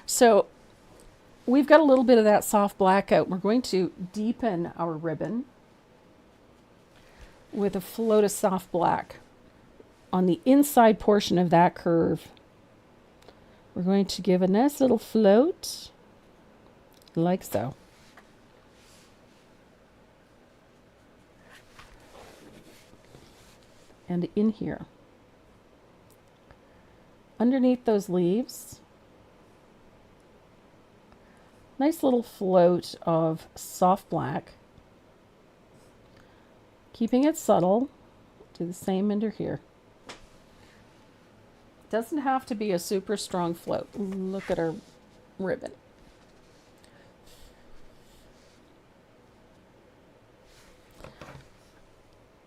So we've got a little bit of that soft black out. We're going to deepen our ribbon with a float of soft black on the inside portion of that curve. We're going to give a nice little float, like so. And in here. Underneath those leaves, nice little float of soft black. Keeping it subtle, do the same under here. Doesn't have to be a super strong float. Look at our ribbon.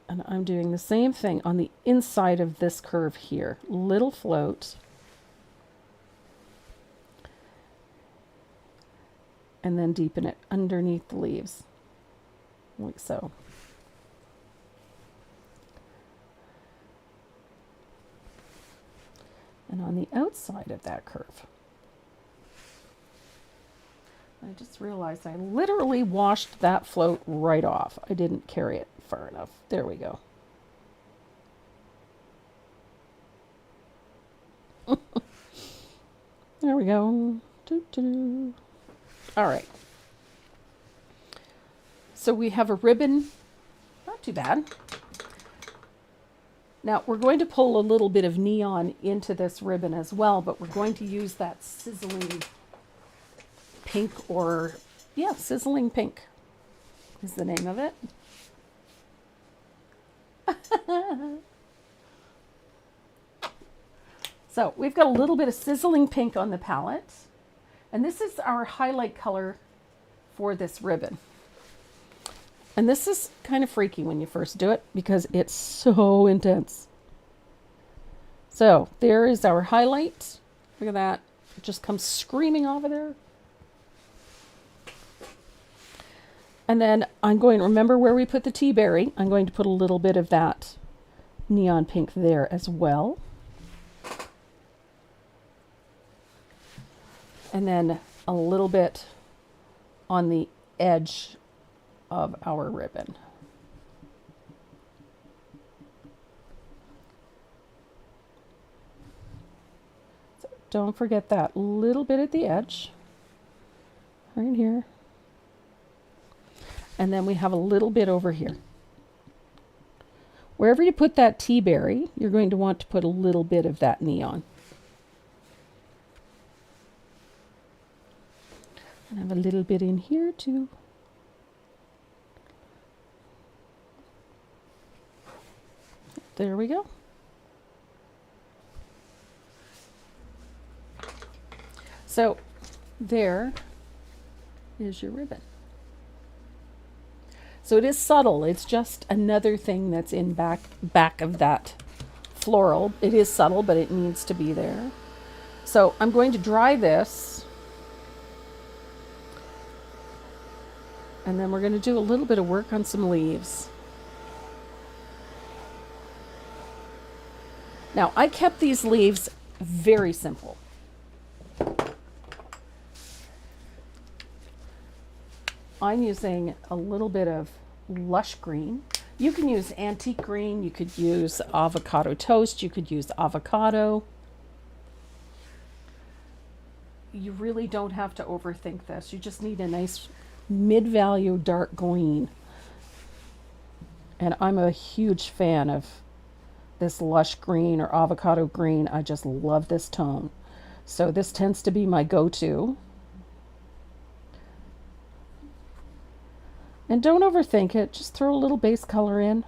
And I'm doing the same thing on the inside of this curve here. Little float. And then deepen it underneath the leaves, like so. And on the outside of that curve. I just realized I literally washed that float right off. I didn't carry it far enough. There we go. There we go. Doo-doo. All right. So we have a ribbon. Not too bad. Now we're going to pull a little bit of neon into this ribbon as well, but we're going to use that sizzling pink, or yeah, sizzling pink is the name of it. So we've got a little bit of sizzling pink on the palette, and this is our highlight color for this ribbon. And this is kind of freaky when you first do it because it's so intense. So there is our highlight. Look at that. It just comes screaming off of there. And then I'm going to remember where we put the tea berry. I'm going to put a little bit of that neon pink there as well. And then a little bit on the edge of our ribbon. So don't forget that little bit at the edge, right here. And then we have a little bit over here. Wherever you put that tea berry, you're going to want to put a little bit of that neon. And I have a little bit in here too. There we go. So there is your ribbon. So it is subtle. It's just another thing that's in back of that floral. It is subtle, but it needs to be there. So I'm going to dry this. And then we're going to do a little bit of work on some leaves. Now, I kept these leaves very simple. I'm using a little bit of lush green. You can use antique green, you could use avocado toast, you could use avocado. You really don't have to overthink this. You just need a nice mid-value dark green. And I'm a huge fan of this lush green or avocado green. I just love this tone. So this tends to be my go-to. And don't overthink it. Just throw a little base color in.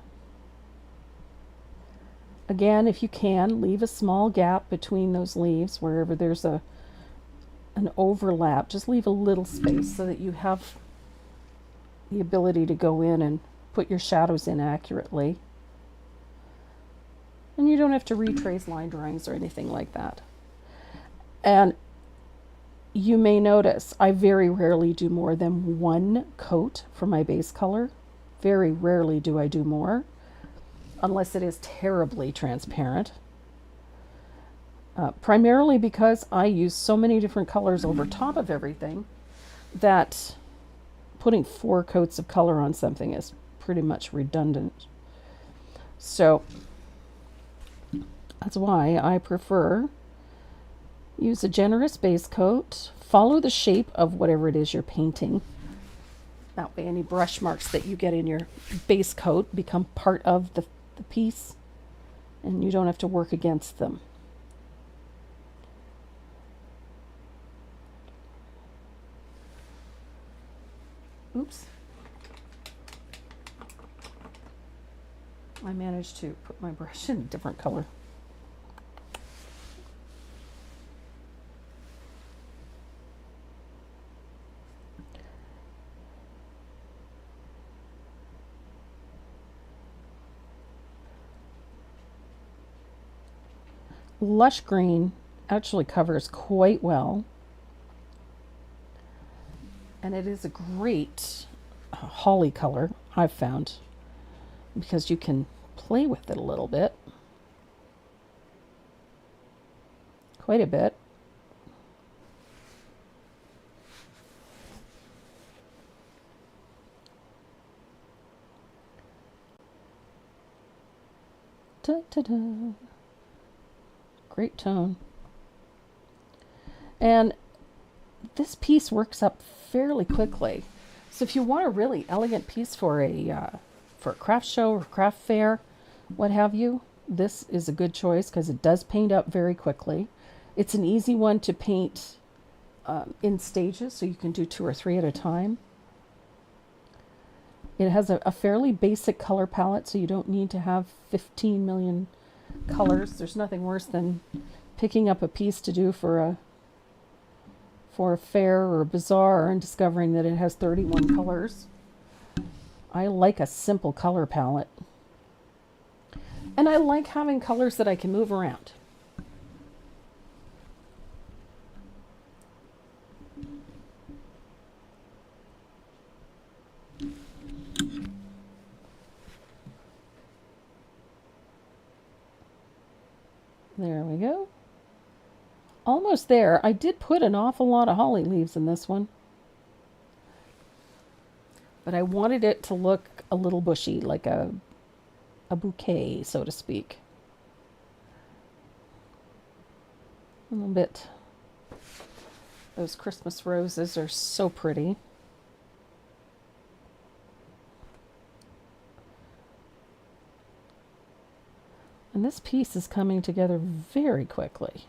Again, if you can, leave a small gap between those leaves wherever there's an overlap. Just leave a little space so that you have the ability to go in and put your shadows in accurately. And you don't have to retrace line drawings or anything like that. And you may notice I very rarely do more than one coat for my base color. Very rarely do I do more, unless it is terribly transparent. Primarily because I use so many different colors over top of everything that putting 4 coats of color on something is pretty much redundant. So that's why I prefer use a generous base coat, follow the shape of whatever it is you're painting. That way any brush marks that you get in your base coat become part of the piece and you don't have to work against them. Oops. I managed to put my brush in a different color. Lush green actually covers quite well, and it is a great holly color, I've found, because you can play with it a little bit, quite a bit. Ta-ta-da. Great tone. And this piece works up fairly quickly. So if you want a really elegant piece for a craft show or craft fair, what have you, this is a good choice because it does paint up very quickly. It's an easy one to paint in stages, so you can do 2 or 3 at a time. It has a fairly basic color palette, so you don't need to have 15 million colors. There's nothing worse than picking up a piece to do for a fair or a bazaar and discovering that it has 31 colors. I like a simple color palette. And I like having colors that I can move around. There we go. Almost there. I did put an awful lot of holly leaves in this one, but I wanted it to look a little bushy, like a bouquet, so to speak. A little bit. Those Christmas roses are so pretty. And this piece is coming together very quickly.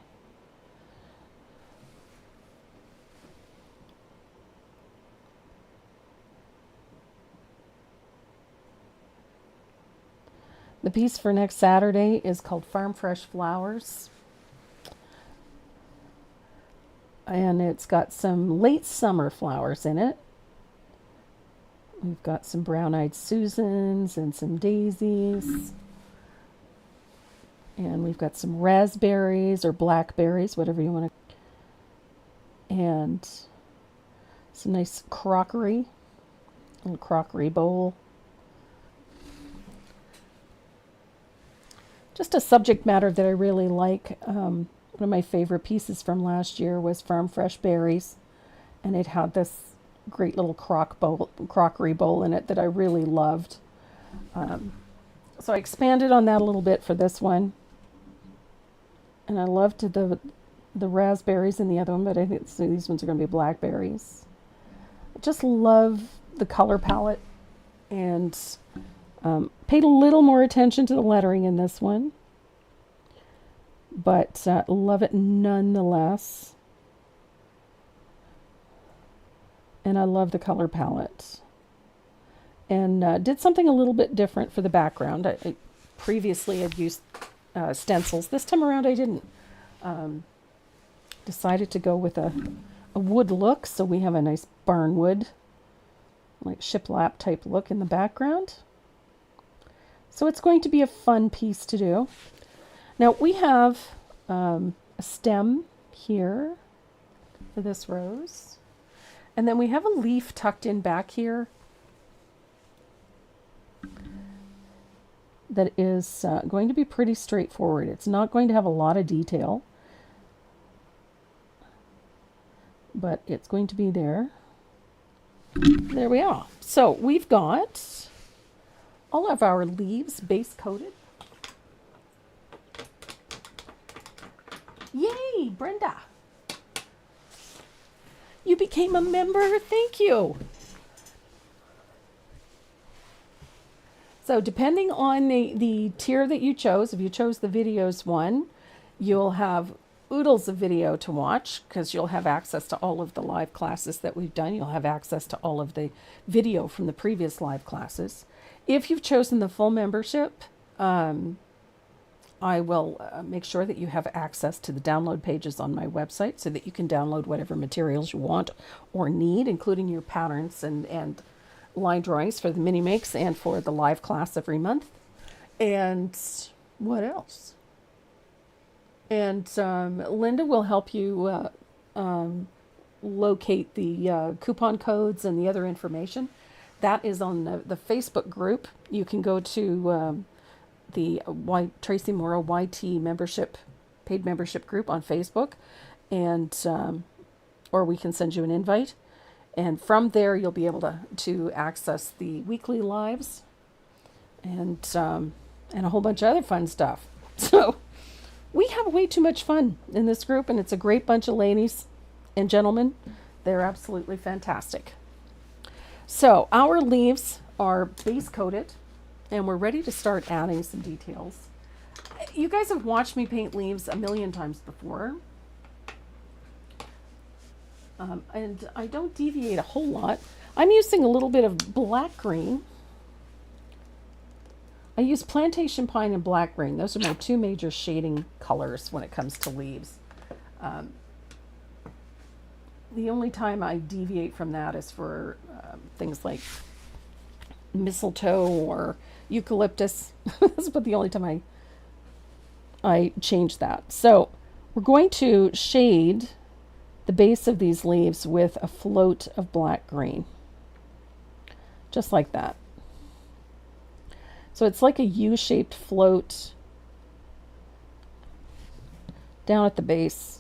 The piece for next Saturday is called Farm Fresh Flowers. And it's got some late summer flowers in it. We've got some brown-eyed Susans and some daisies. And we've got some raspberries or blackberries, whatever you want to. And some nice crockery, a little crockery bowl. Just a subject matter that I really like. One of my favorite pieces from last year was Farm Fresh Berries. And it had this great little crockery bowl in it that I really loved. So I expanded on that a little bit for this one. And I loved the raspberries in the other one, but I think these ones are going to be blackberries. I just love the color palette, and paid a little more attention to the lettering in this one, but love it nonetheless. And I love the color palette. And did something a little bit different for the background. Previously I'd used stencils. This time around I didn't. Decided to go with a wood look, so we have a nice barnwood, like shiplap type look in the background. So it's going to be a fun piece to do. Now we have a stem here for this rose. And then we have a leaf tucked in back here that is going to be pretty straightforward. It's not going to have a lot of detail, but it's going to be there. There we are. So we've got all of our leaves base coated. Yay, Brenda! You became a member. Thank you. So depending on the tier that you chose, if you chose the videos one, you'll have oodles of video to watch because you'll have access to all of the live classes that we've done. You'll have access to all of the video from the previous live classes. If you've chosen the full membership, I will make sure that you have access to the download pages on my website so that you can download whatever materials you want or need, including your patterns and line drawings for the mini makes and for the live class every month. And what else? And Linda will help you locate the coupon codes and the other information. That is on the Facebook group. You can go to the Tracy Morrow YT membership, paid membership group on Facebook, and or we can send you an invite. And from there, you'll be able to access the weekly lives and a whole bunch of other fun stuff. So we have way too much fun in this group, and it's a great bunch of ladies and gentlemen. They're absolutely fantastic. So our leaves are base coated, and we're ready to start adding some details. You guys have watched me paint leaves a million times before. And I don't deviate a whole lot. I'm using a little bit of black green. I use plantation pine and black green. Those are my two major shading colors when it comes to leaves. The only time I deviate from that is for things like mistletoe or eucalyptus. That's about the only time I change that. So we're going to shade the base of these leaves with a float of black green, just like that. So it's like a U-shaped float down at the base,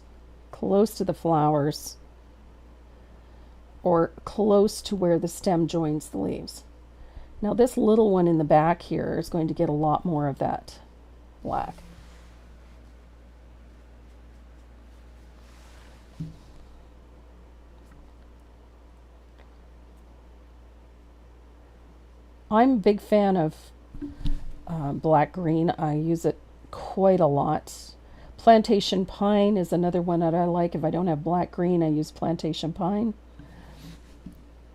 close to the flowers, or close to where the stem joins the leaves. Now this little one in the back here is going to get a lot more of that black. I'm a big fan of black green. I use it quite a lot. Plantation pine is another one that I like. If I don't have black green, I use plantation pine.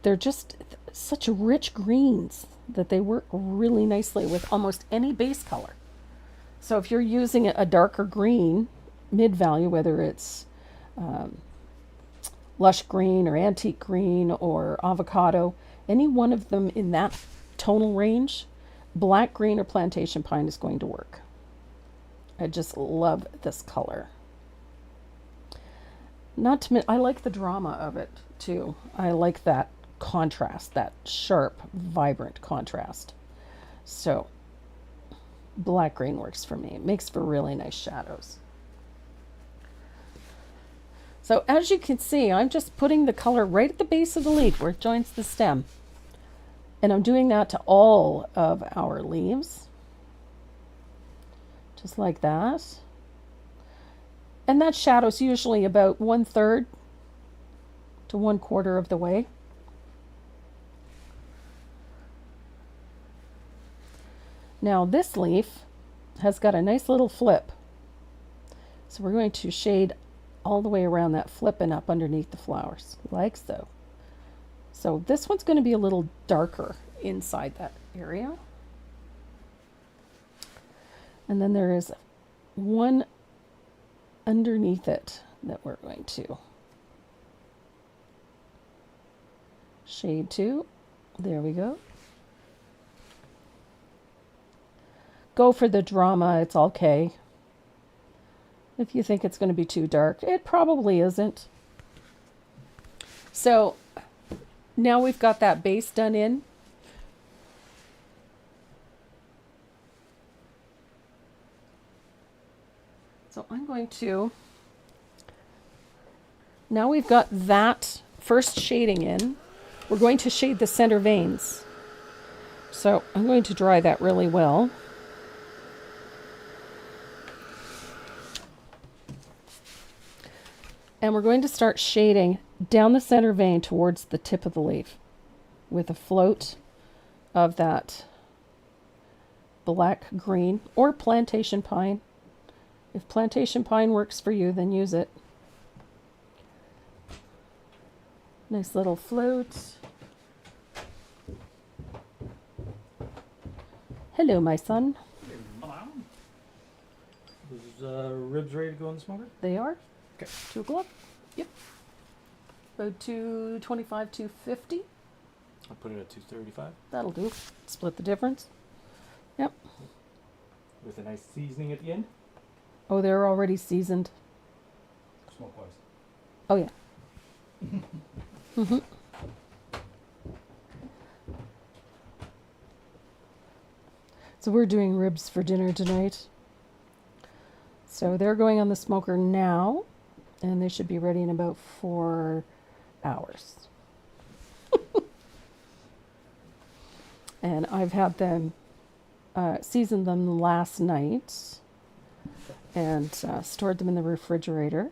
They're just such rich greens. that they work really nicely with almost any base color. So if you're using a darker green mid-value, whether it's lush green or antique green or avocado, any one of them in that tonal range, black, green, or plantation pine is going to work. I just love this color. Not to I like the drama of it too. I like that contrast, that sharp, vibrant contrast. So black green works for me. It makes for really nice shadows. So as you can see, I'm just putting the color right at the base of the leaf where it joins the stem. And I'm doing that to all of our leaves. Just like that. And that shadow's usually about 1/3 to 1/4 of the way. Now this leaf has got a nice little flip. So we're going to shade all the way around that flip and up underneath the flowers, like so. So this one's going to be a little darker inside that area. And then there is one underneath it that we're going to shade to. There we go. Go for the drama, it's okay. If you think it's going to be too dark, it probably isn't. So now we've got that base done in. So I'm going to, now we've got that first shading in, we're going to shade the center veins. So I'm going to dry that really well. And we're going to start shading down the center vein towards the tip of the leaf with a float of that black green or plantation pine. If plantation pine works for you, then use it. Nice little float. Hello, my son. Is ribs ready to go in the smoker? They are. Okay. 2 o'clock. Yep. About 225, 250. I'll put it at 235 That'll do. Split the difference. Yep. with a nice seasoning at the end. Oh, they're already seasoned. Smoke wise. Oh, yeah. Mm-hmm. So we're doing ribs for dinner tonight. So they're going on the smoker now, and they should be ready in about 4 hours. And I've had them seasoned them last night and stored them in the refrigerator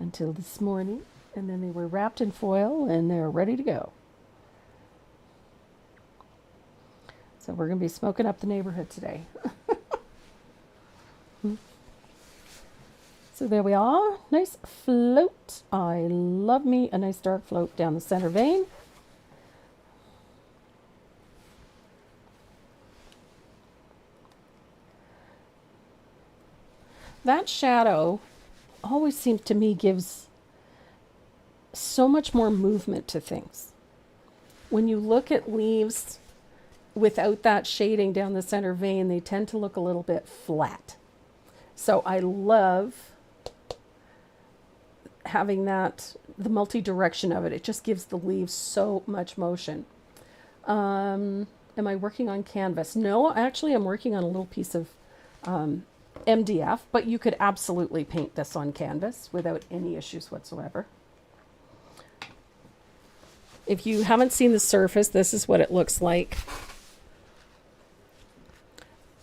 until this morning, and then they were wrapped in foil and they're ready to go. So we're going to be smoking up the neighborhood today. So there we are. Nice float. I love me a nice dark float down the center vein. That shadow always seems to me gives so much more movement to things. When you look at leaves without that shading down the center vein, they tend to look a little bit flat. So I love having that, the multi-direction of it. It just gives the leaves so much motion. Am I working on canvas? No, actually I'm working on a little piece of MDF, but you could absolutely paint this on canvas without any issues whatsoever. If you haven't seen the surface, this is what it looks like.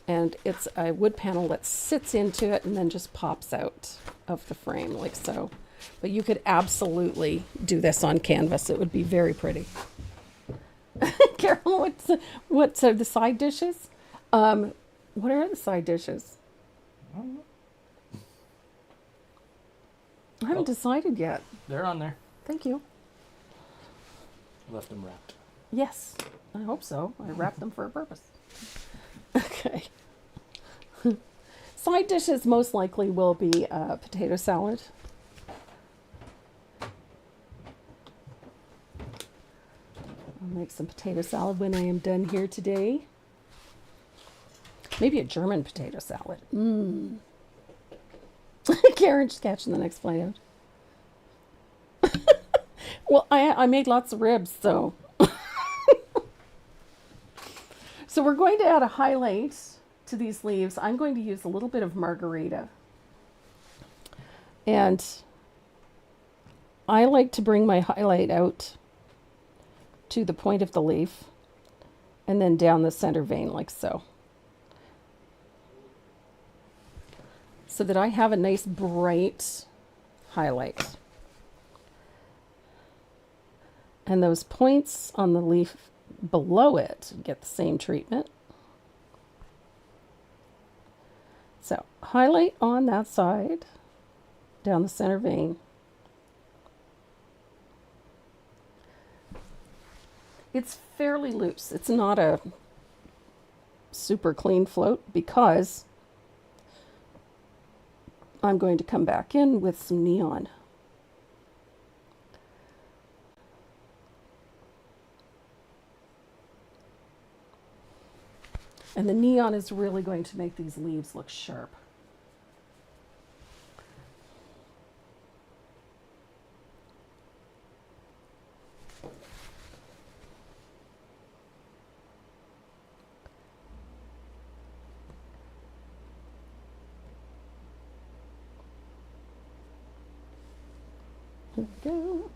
And it's a wood panel that sits into it and then just pops out of the frame like so. But you could absolutely do this on canvas. It would be very pretty. Carol, what's the side dishes? What are the side dishes? I don't know. I haven't decided yet. They're on there. Thank you. Left them wrapped. Yes, I hope so. I wrapped them for a purpose. Okay. Side dishes most likely will be potato salad. I'll make some potato salad when I am done here today. Maybe a German potato salad. Mmm. Karen's catching the next flight out. Well, I made lots of ribs, so. So we're going to add a highlight to these leaves. I'm going to use a little bit of margarita. And I like to bring my highlight out to the point of the leaf and then down the center vein like so. So that I have a nice bright highlight. And those points on the leaf below it get the same treatment. So highlight on that side, down the center vein. It's fairly loose. It's not a super clean float because I'm going to come back in with some neon. And the neon is really going to make these leaves look sharp. Here we go.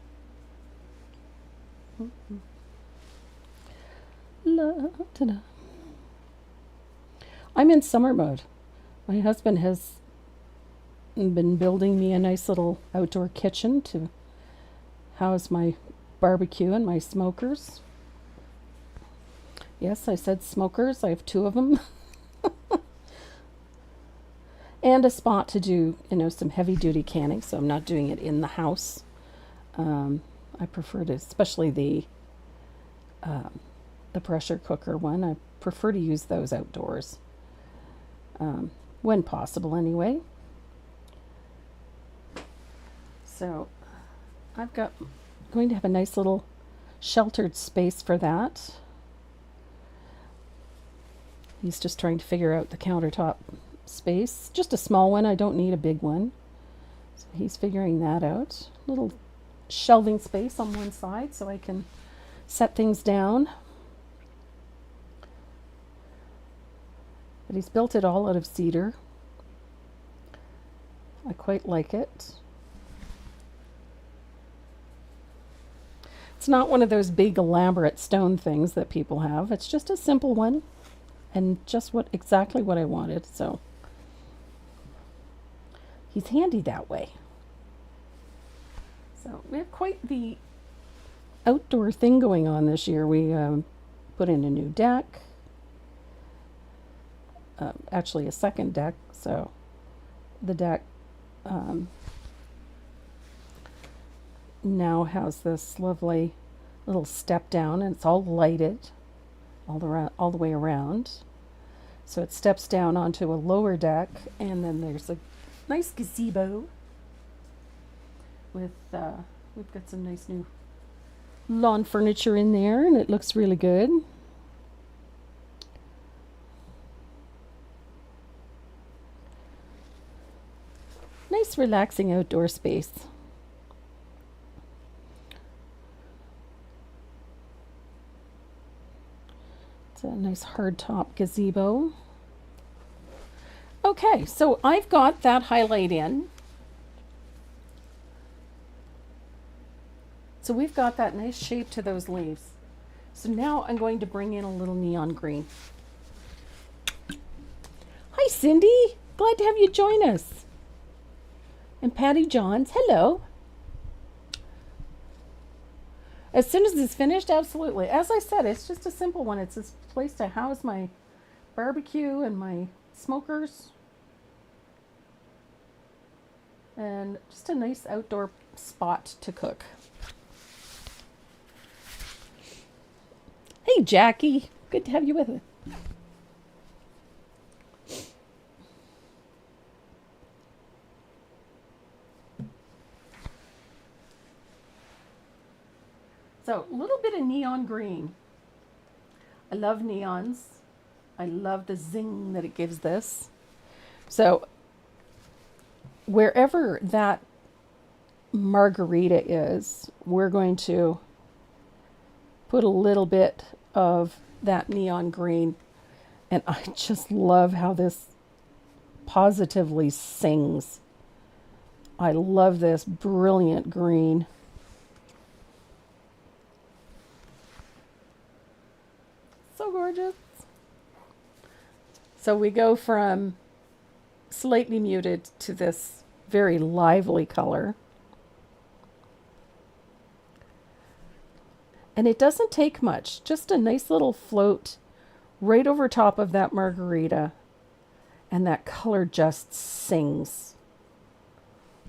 La, ta-da. I'm in summer mode. My husband has been building me a nice little outdoor kitchen to house my barbecue and my smokers. Yes, I said smokers. I have 2 of them. And a spot to do, some heavy duty canning, so I'm not doing it in the house. I prefer to, especially the pressure cooker one, I prefer to use those outdoors. When possible anyway. So I've got going to have a nice little sheltered space for that. He's just trying to figure out the countertop space. Just a small one, I don't need a big one. So he's figuring that out. Little shelving space on one side so I can set things down. But he's built it all out of cedar. I quite like it. It's not one of those big elaborate stone things that people have. It's just a simple one and just exactly what I wanted. So he's handy that way. So we have quite the outdoor thing going on this year. We put in a new deck. Actually a second deck, so the deck now has this lovely little step down, and it's all lighted all the way around. So it steps down onto a lower deck, and then there's a nice gazebo with we've got some nice new lawn furniture in there, and it looks really good. Nice relaxing outdoor space. It's a nice hard top gazebo. Okay, so I've got that highlight in. So we've got that nice shape to those leaves. So now I'm going to bring in a little neon green. Hi Cindy, glad to have you join us. And Patty Johns, hello. As soon as it's finished, absolutely. As I said, it's just a simple one. It's this place to house my barbecue and my smokers. And just a nice outdoor spot to cook. Hey, Jackie. Good to have you with us. So, a little bit of neon green. I love neons. I love the zing that it gives this. So, wherever that margarita is, we're going to put a little bit of that neon green. And I just love how this positively sings. I love this brilliant green. So gorgeous. So we go from slightly muted to this very lively color. And it doesn't take much, just a nice little float right over top of that margarita. And that color just sings.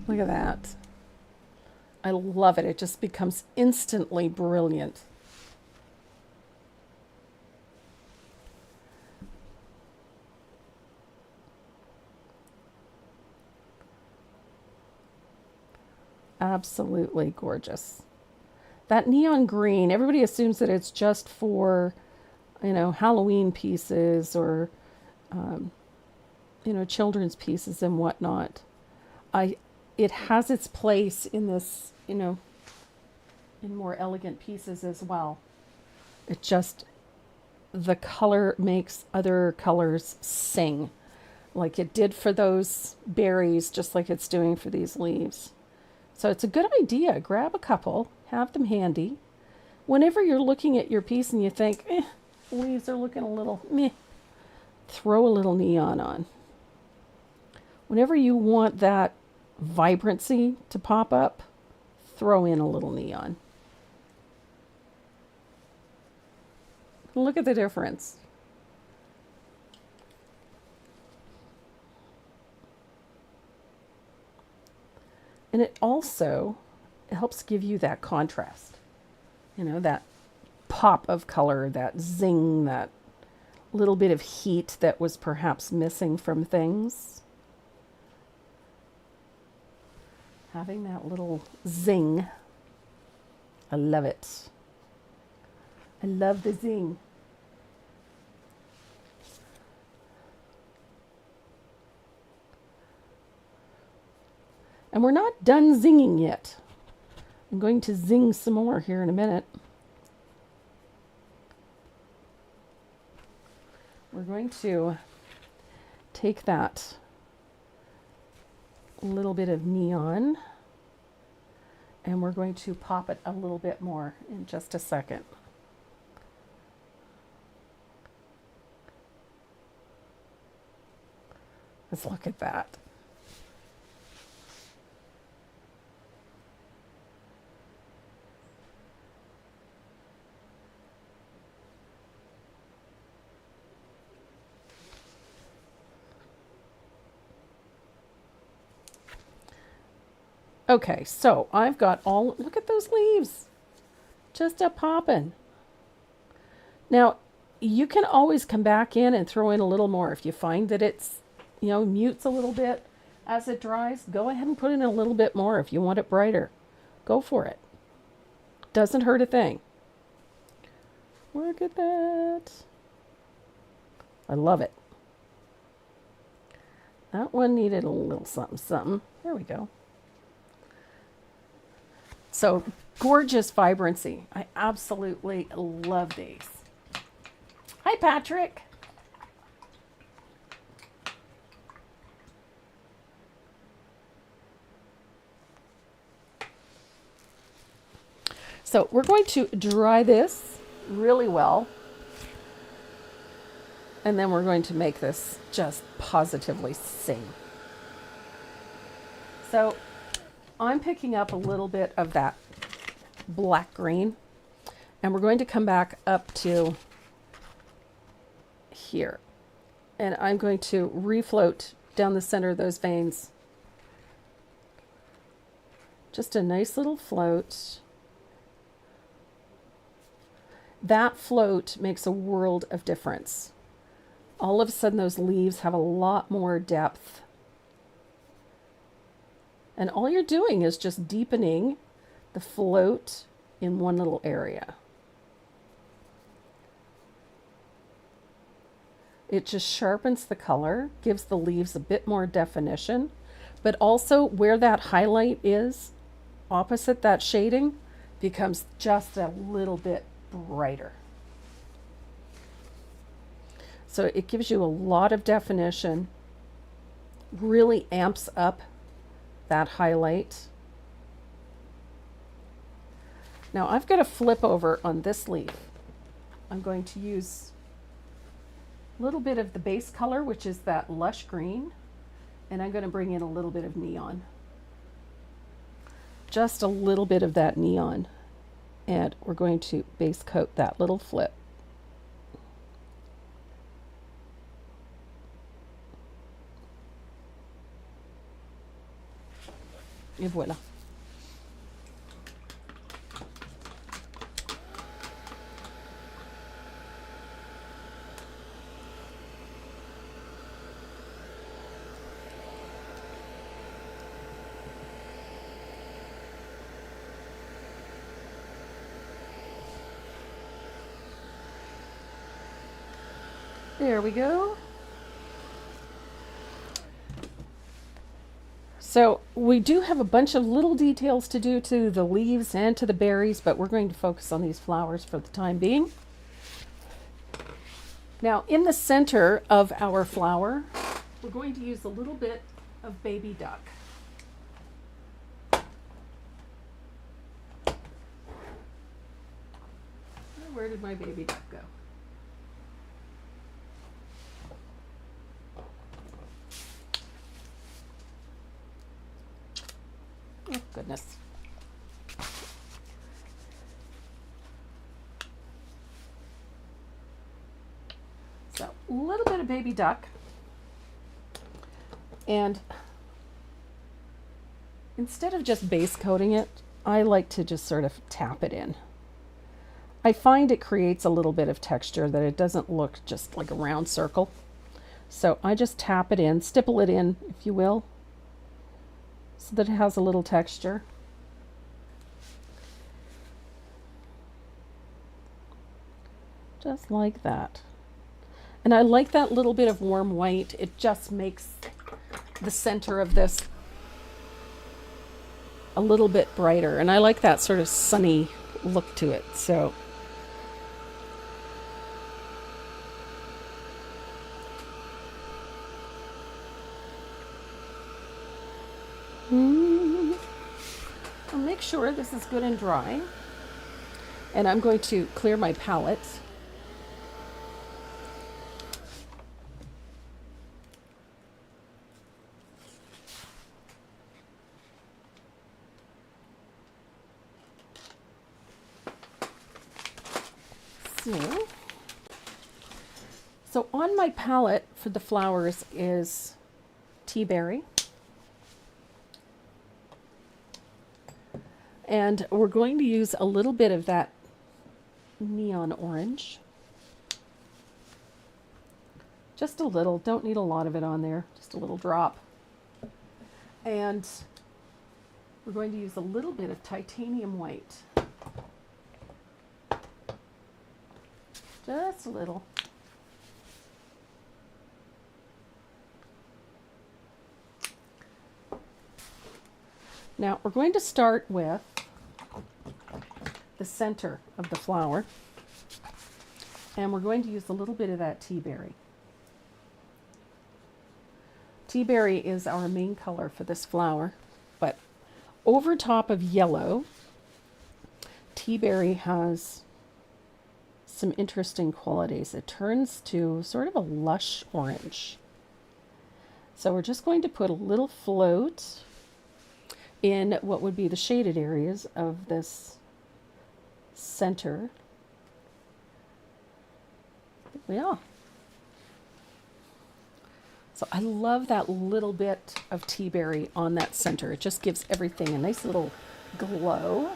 Look at that. I love it. It just becomes instantly brilliant. Absolutely gorgeous. That neon green, everybody assumes that it's just for, Halloween pieces or, children's pieces and whatnot. It has its place in this, in more elegant pieces as well. It just, the color makes other colors sing, like it did for those berries, just like it's doing for these leaves. So it's a good idea. Grab a couple, have them handy. Whenever you're looking at your piece and you think, leaves are looking a little meh, throw a little neon on. Whenever you want that vibrancy to pop up, throw in a little neon. Look at the difference. And it also helps give you that contrast, that pop of color, that zing, that little bit of heat that was perhaps missing from things. Having that little zing. I love it. I love the zing. And we're not done zinging yet. I'm going to zing some more here in a minute. We're going to take that little bit of neon and we're going to pop it a little bit more in just a second. Let's look at that. Okay, so I've got look at those leaves, just a poppin'. Now, you can always come back in and throw in a little more. If you find that it's, mutes a little bit as it dries, go ahead and put in a little bit more if you want it brighter. Go for it. Doesn't hurt a thing. Look at that. I love it. That one needed a little something, something. There we go. So gorgeous vibrancy. I absolutely love these. Hi, Patrick. So we're going to dry this really well. And then we're going to make this just positively sing. So I'm picking up a little bit of that black green, and we're going to come back up to here. And I'm going to refloat down the center of those veins. Just a nice little float. that float makes a world of difference. All of a sudden those leaves have a lot more depth. And all you're doing is just deepening the float in one little area. It just sharpens the color, gives the leaves a bit more definition, but also where that highlight is opposite that shading becomes just a little bit brighter. So it gives you a lot of definition, really amps up that highlight. Now I've got a flip over on this leaf. I'm going to use a little bit of the base color, which is that lush green, and I'm going to bring in a little bit of neon. Just a little bit of that neon, and we're going to base coat that little flip. Et voila. There we go. So we do have a bunch of little details to do to the leaves and to the berries, but we're going to focus on these flowers for the time being. Now in the center of our flower, we're going to use a little bit of baby duck. Where did my baby duck go? Oh, goodness. So, a little bit of baby duck. And instead of just base coating it, I like to just sort of tap it in. I find it creates a little bit of texture, that it doesn't look just like a round circle. So I just tap it in, stipple it in, if you will, so that it has a little texture. Just like that. And I like that little bit of warm white. It just makes the center of this a little bit brighter. And I like that sort of sunny look to it. So I'll make sure this is good and dry. And I'm going to clear my palette. So on my palette for the flowers is tea berry. And we're going to use a little bit of that neon orange. Just a little, don't need a lot of it on there, just a little drop. And we're going to use a little bit of titanium white. Just a little. Now we're going to start with the center of the flower, and we're going to use a little bit of that tea berry. Tea berry is our main color for this flower, but over top of yellow, tea berry has some interesting qualities. It turns to sort of a lush orange. So we're just going to put a little float in what would be the shaded areas of this center. Yeah. So I love that little bit of tea berry on that center. It just gives everything a nice little glow.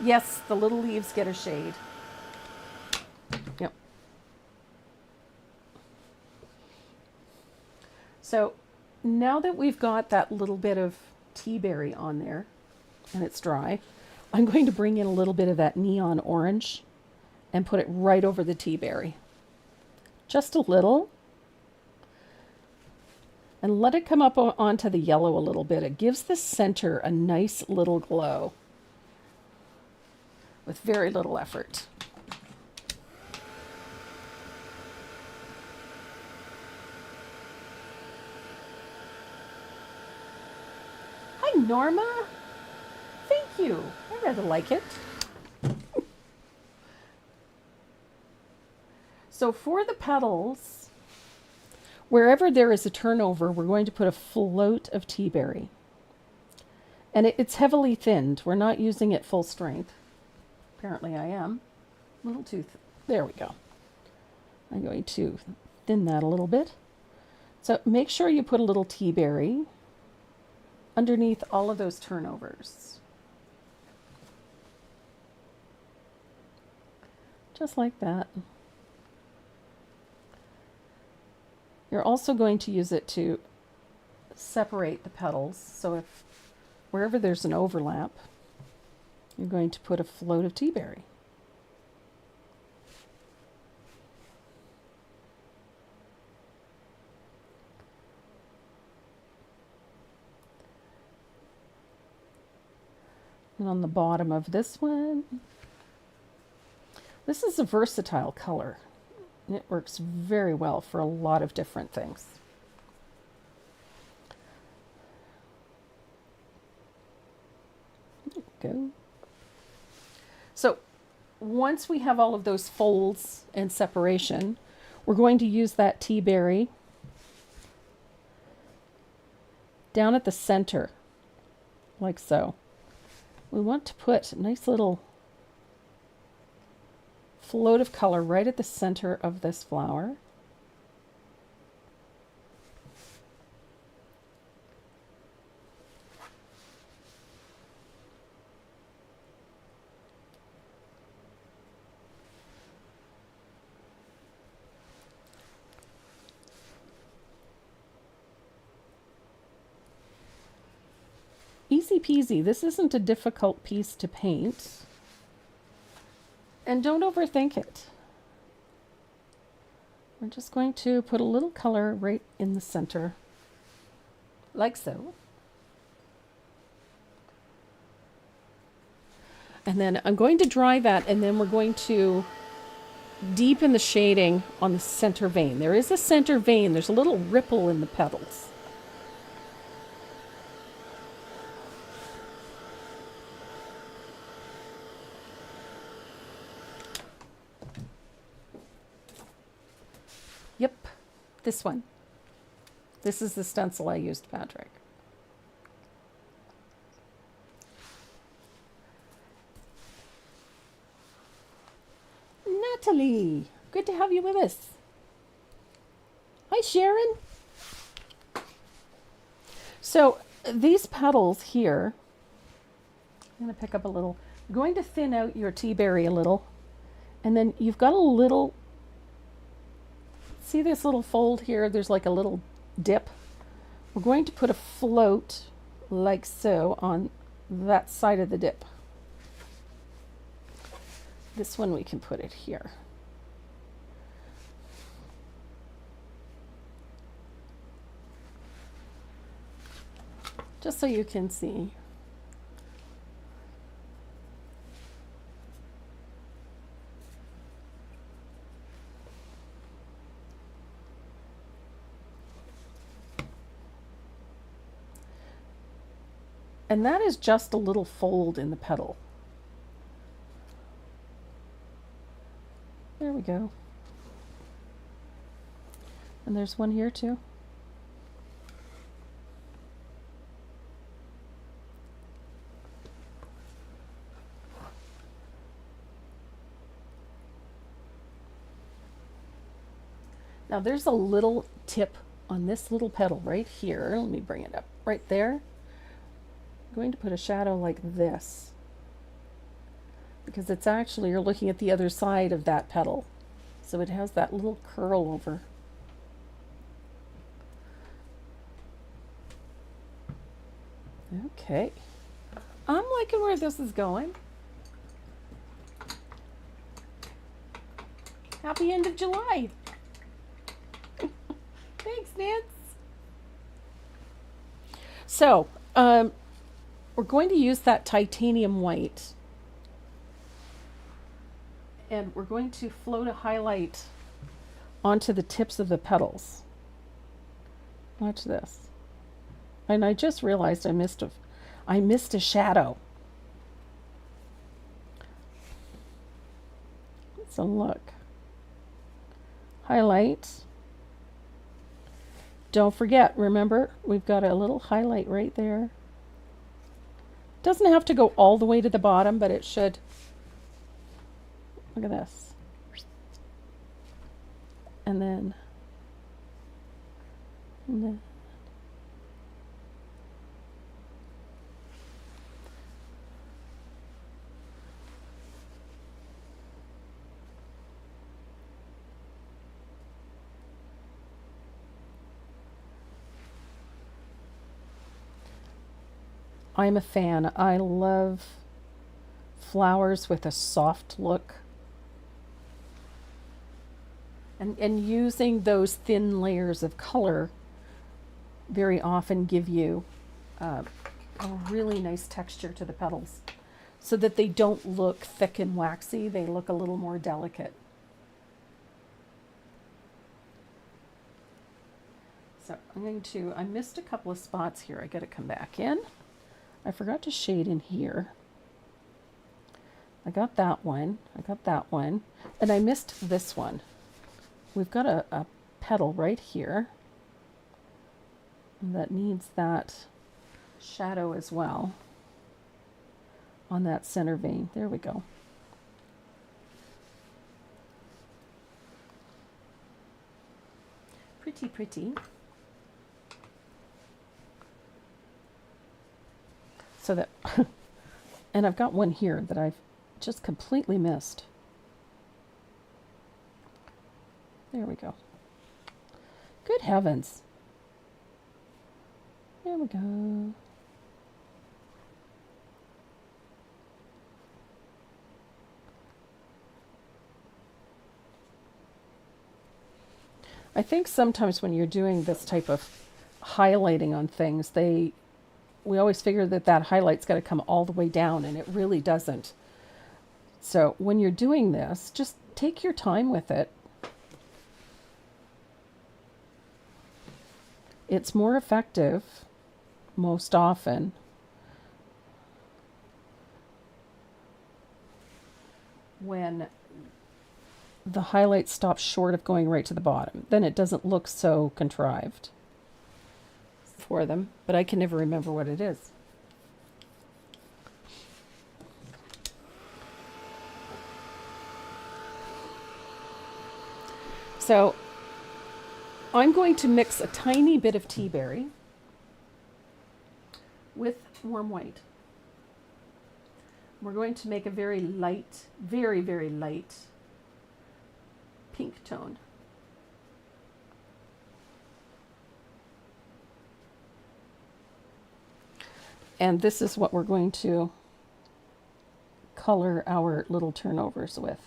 Yes, the little leaves get a shade. Yep. So now that we've got that little bit of tea berry on there and it's dry, I'm going to bring in a little bit of that neon orange and put it right over the tea berry. Just a little. And let it come up onto the yellow a little bit. It gives the center a nice little glow with very little effort. Hi, Norma. Thank you. I rather like it. So for the petals, wherever there is a turnover, we're going to put a float of tea berry. And it's heavily thinned. We're not using it full strength. Apparently I am. A little too there we go. I'm going to thin that a little bit. So make sure you put a little tea berry underneath all of those turnovers. Just like that. You're also going to use it to separate the petals. So if wherever there's an overlap, you're going to put a float of tea berry. And on the bottom of this one, this is a versatile color. It works very well for a lot of different things. There we go. So once we have all of those folds and separation, we're going to use that tea berry down at the center, like so. We want to put a nice little float of color right at the center of this flower. Easy peasy. This isn't a difficult piece to paint. And don't overthink it. We're just going to put a little color right in the center, like so. And then I'm going to dry that, and then we're going to deepen the shading on the center vein. There is a center vein. There's a little ripple in the petals. Yep, this one. This is the stencil I used, Patrick. Natalie, good to have you with us. Hi, Sharon. So these petals here, I'm going to pick up a little. You're going to thin out your tea berry a little, and then you've got a little. See this little fold here? There's like a little dip. We're going to put a float like so on that side of the dip. This one we can put it here. Just so you can see. And that is just a little fold in the petal. There we go. And there's one here too. Now there's a little tip on this little petal right here. Let me bring it up right there. I'm going to put a shadow like this because it's actually, you're looking at the other side of that petal. So it has that little curl over. Okay. I'm liking where this is going. Happy end of July. Thanks, Nance. So, we're going to use that titanium white. And we're going to float a highlight onto the tips of the petals. Watch this. And I just realized I missed a shadow. So look. Highlight. Don't forget, remember, we've got a little highlight right there. Doesn't have to go all the way to the bottom, but it should. Look at this. And then I'm a fan. I love flowers with a soft look. And using those thin layers of color very often give you a really nice texture to the petals so that they don't look thick and waxy. They look a little more delicate. So I missed a couple of spots here. I got to come back in. I forgot to shade in here. I got that one. And I missed this one. We've got a petal right here that needs that shadow as well on that center vein. There we go. Pretty, pretty. So that, and I've got one here that I've just completely missed. There we go. Good heavens. There we go. I think sometimes when you're doing this type of highlighting on things, we always figure that highlight's got to come all the way down, and it really doesn't. So when you're doing this, just take your time with it. It's more effective most often when the highlight stops short of going right to the bottom. Then it doesn't look so contrived for them, but I can never remember what it is. So I'm going to mix a tiny bit of tea berry with warm white. We're going to make a very light, very, very light pink tone. And this is what we're going to color our little turnovers with.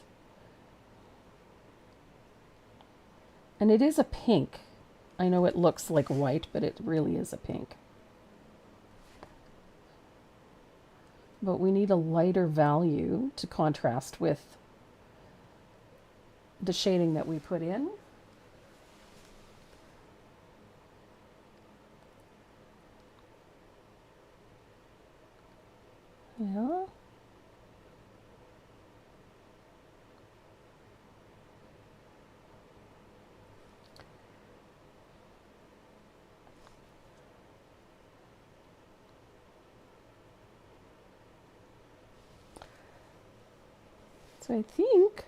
And it is a pink. I know it looks like white, but it really is a pink. But we need a lighter value to contrast with the shading that we put in. Yeah. So I think.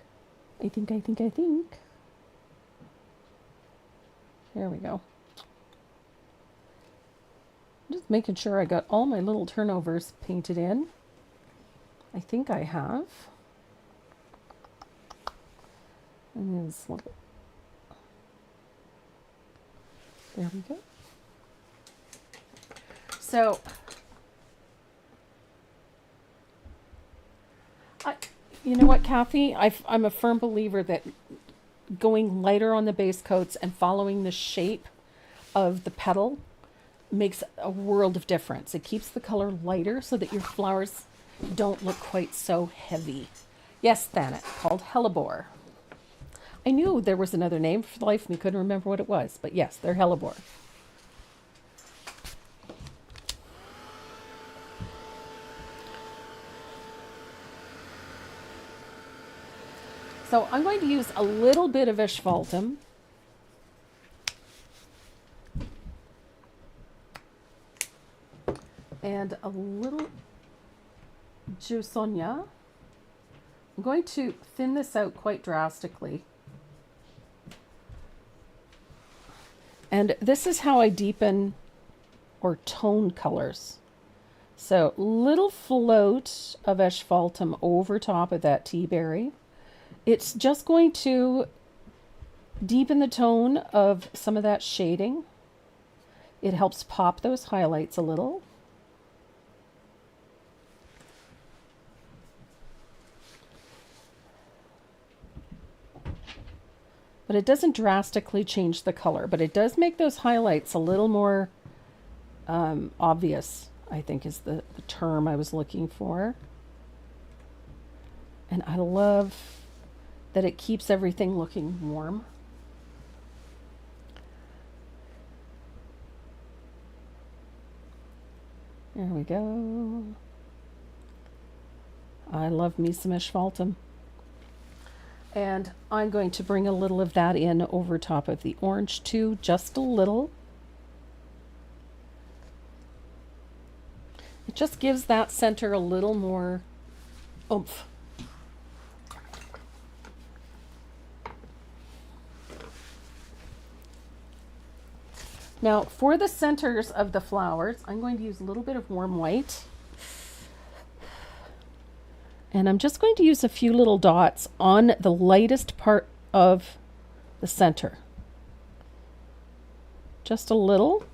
There we go. Just making sure I got all my little turnovers painted in. I think I have. And this little, there we go. So, you know what, Kathy? I'm a firm believer that going lighter on the base coats and following the shape of the petal makes a world of difference. It keeps the color lighter so that your flowers don't look quite so heavy. Yes, Thanet, called hellebore. I knew there was another name. For the life of me, couldn't remember what it was. But yes, they're hellebore. So I'm going to use a little bit of asphaltum. And a little Jusonia. I'm going to thin this out quite drastically. And this is how I deepen or tone colors. So little float of asphaltum over top of that tea berry. It's just going to deepen the tone of some of that shading. It helps pop those highlights a little. But it doesn't drastically change the color, but it does make those highlights a little more obvious, I think is the term I was looking for. And I love that it keeps everything looking warm. There we go. I love me some asphaltum. And I'm going to bring a little of that in over top of the orange too, just a little. It just gives that center a little more oomph. Now for the centers of the flowers, I'm going to use a little bit of warm white. And I'm just going to use a few little dots on the lightest part of the center. Just a little.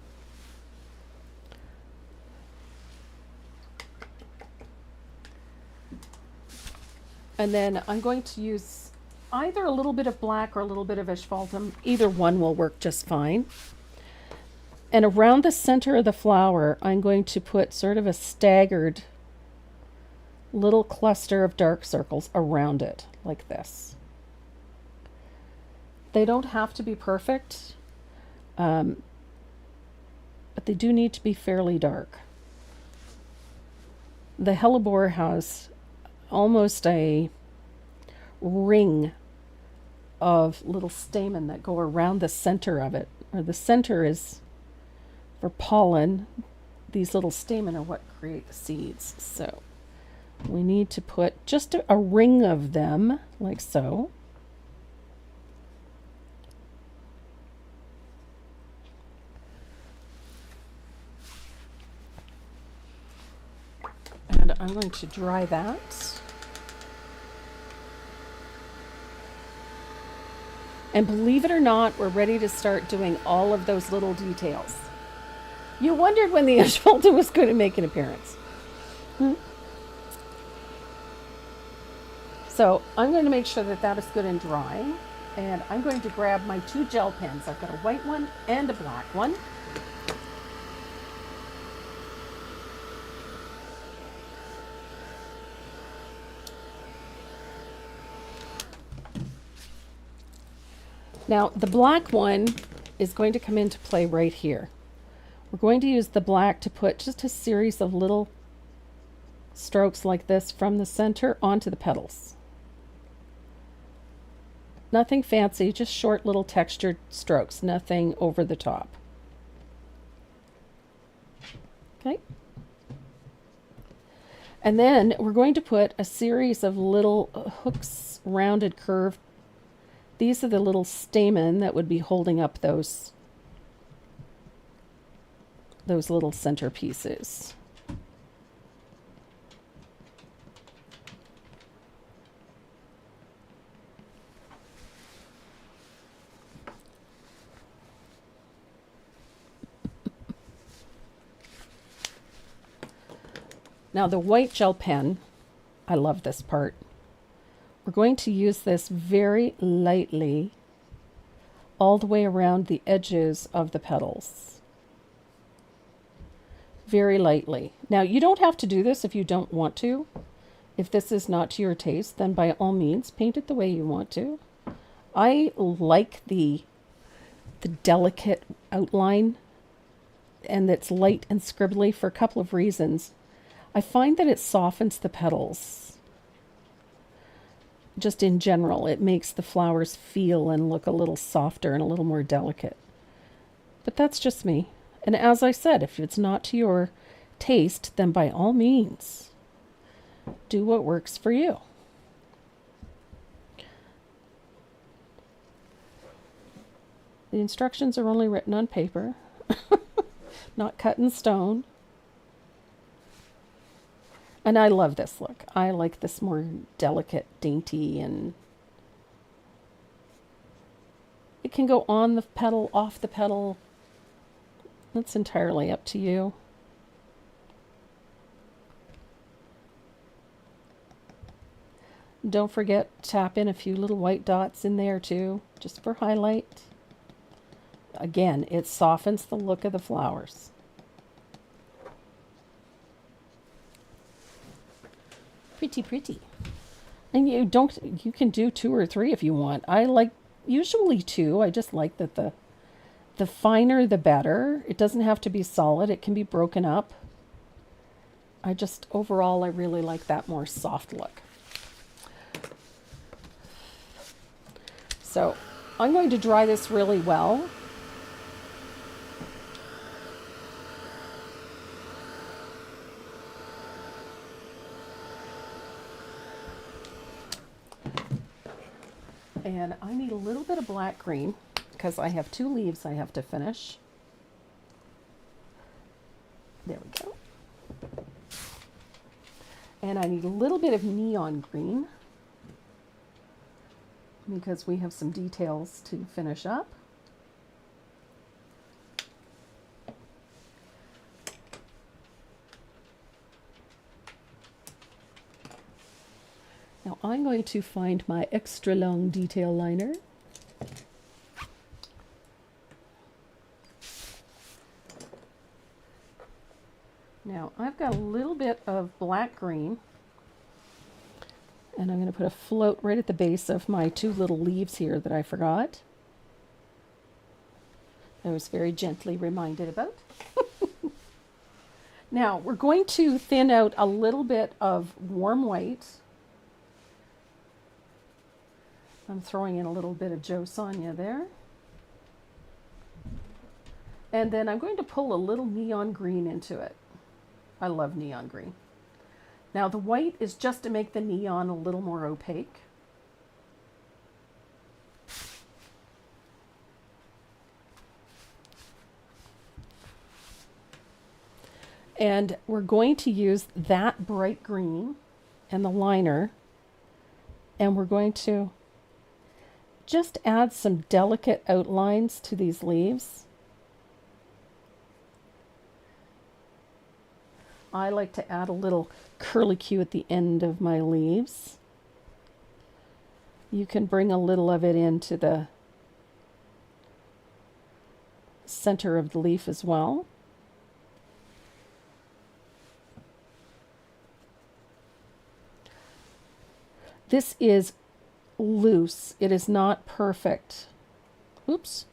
And then I'm going to use either a little bit of black or a little bit of asphaltum. Either one will work just fine. And around the center of the flower, I'm going to put sort of a staggered little cluster of dark circles around it, like this. They don't have to be perfect, but they do need to be fairly dark. The hellebore has almost a ring of little stamen that go around the center of it, or the center is for pollen. These little stamen are what create the seeds. So we need to put just a ring of them, like so. And I'm going to dry that. And believe it or not, we're ready to start doing all of those little details. You wondered when the asphaltum was going to make an appearance. So I'm going to make sure that that is good and dry. And I'm going to grab my two gel pens. I've got a white one and a black one. Now the black one is going to come into play right here. We're going to use the black to put just a series of little strokes like this from the center onto the petals. Nothing fancy, just short little textured strokes, nothing over the top. Okay. And then we're going to put a series of little hooks, rounded curved. These are the little stamen that would be holding up those little center pieces. Now the white gel pen, I love this part. We're going to use this very lightly all the way around the edges of the petals. Very lightly. Now you don't have to do this if you don't want to. If this is not to your taste, then by all means paint it the way you want to. I like the delicate outline, and it's light and scribbly for a couple of reasons. I find that it softens the petals. Just in general, it makes the flowers feel and look a little softer and a little more delicate. But that's just me. And as I said, if it's not to your taste, then by all means, do what works for you. The instructions are only written on paper, not cut in stone. And I love this look. I like this more delicate, dainty, and it can go on the petal, off the petal. That's entirely up to you. Don't forget, tap in a few little white dots in there too, just for highlight. Again, it softens the look of the flowers. Pretty, pretty. And you can do 2 or 3 if you want. I like usually 2. I just like that the finer the better. It doesn't have to be solid. It can be broken up. Overall, I really like that more soft look. So I'm going to dry this really well. And I need a little bit of black green because I have 2 leaves I have to finish. There we go. And I need a little bit of neon green because we have some details to finish up. Now I'm going to find my extra long detail liner. Now I've got a little bit of black green, and I'm going to put a float right at the base of my 2 little leaves here that I forgot. I was very gently reminded about. Now we're going to thin out a little bit of warm white. I'm throwing in a little bit of Joe Sonia there. And then I'm going to pull a little neon green into it. I love neon green. Now the white is just to make the neon a little more opaque. And we're going to use that bright green and the liner, and we're going to just add some delicate outlines to these leaves. I like to add a little curlicue at the end of my leaves. You can bring a little of it into the center of the leaf as well. This is loose. It is not perfect. Oops.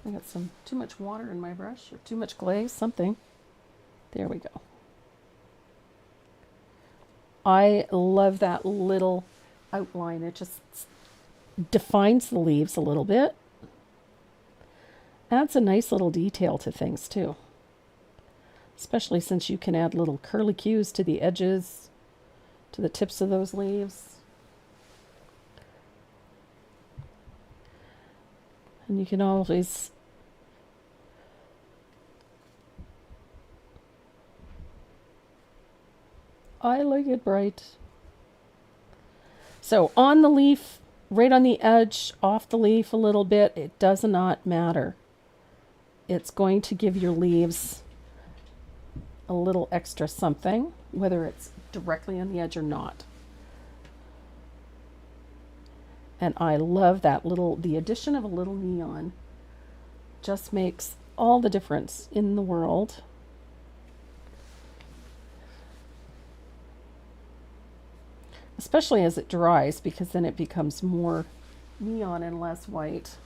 I got too much water in my brush, or too much glaze, something. There we go. I love that little outline. It just defines the leaves a little bit. Adds a nice little detail to things too. Especially since you can add little curlicues to the edges, to the tips of those leaves. And you can always I like it bright. So on the leaf, right on the edge, off the leaf a little bit, it does not matter. It's going to give your leaves a little extra something. whether it's directly on the edge or not. And I love that the addition of a little neon just makes all the difference in the world. Especially as it dries, because then it becomes more neon and less white.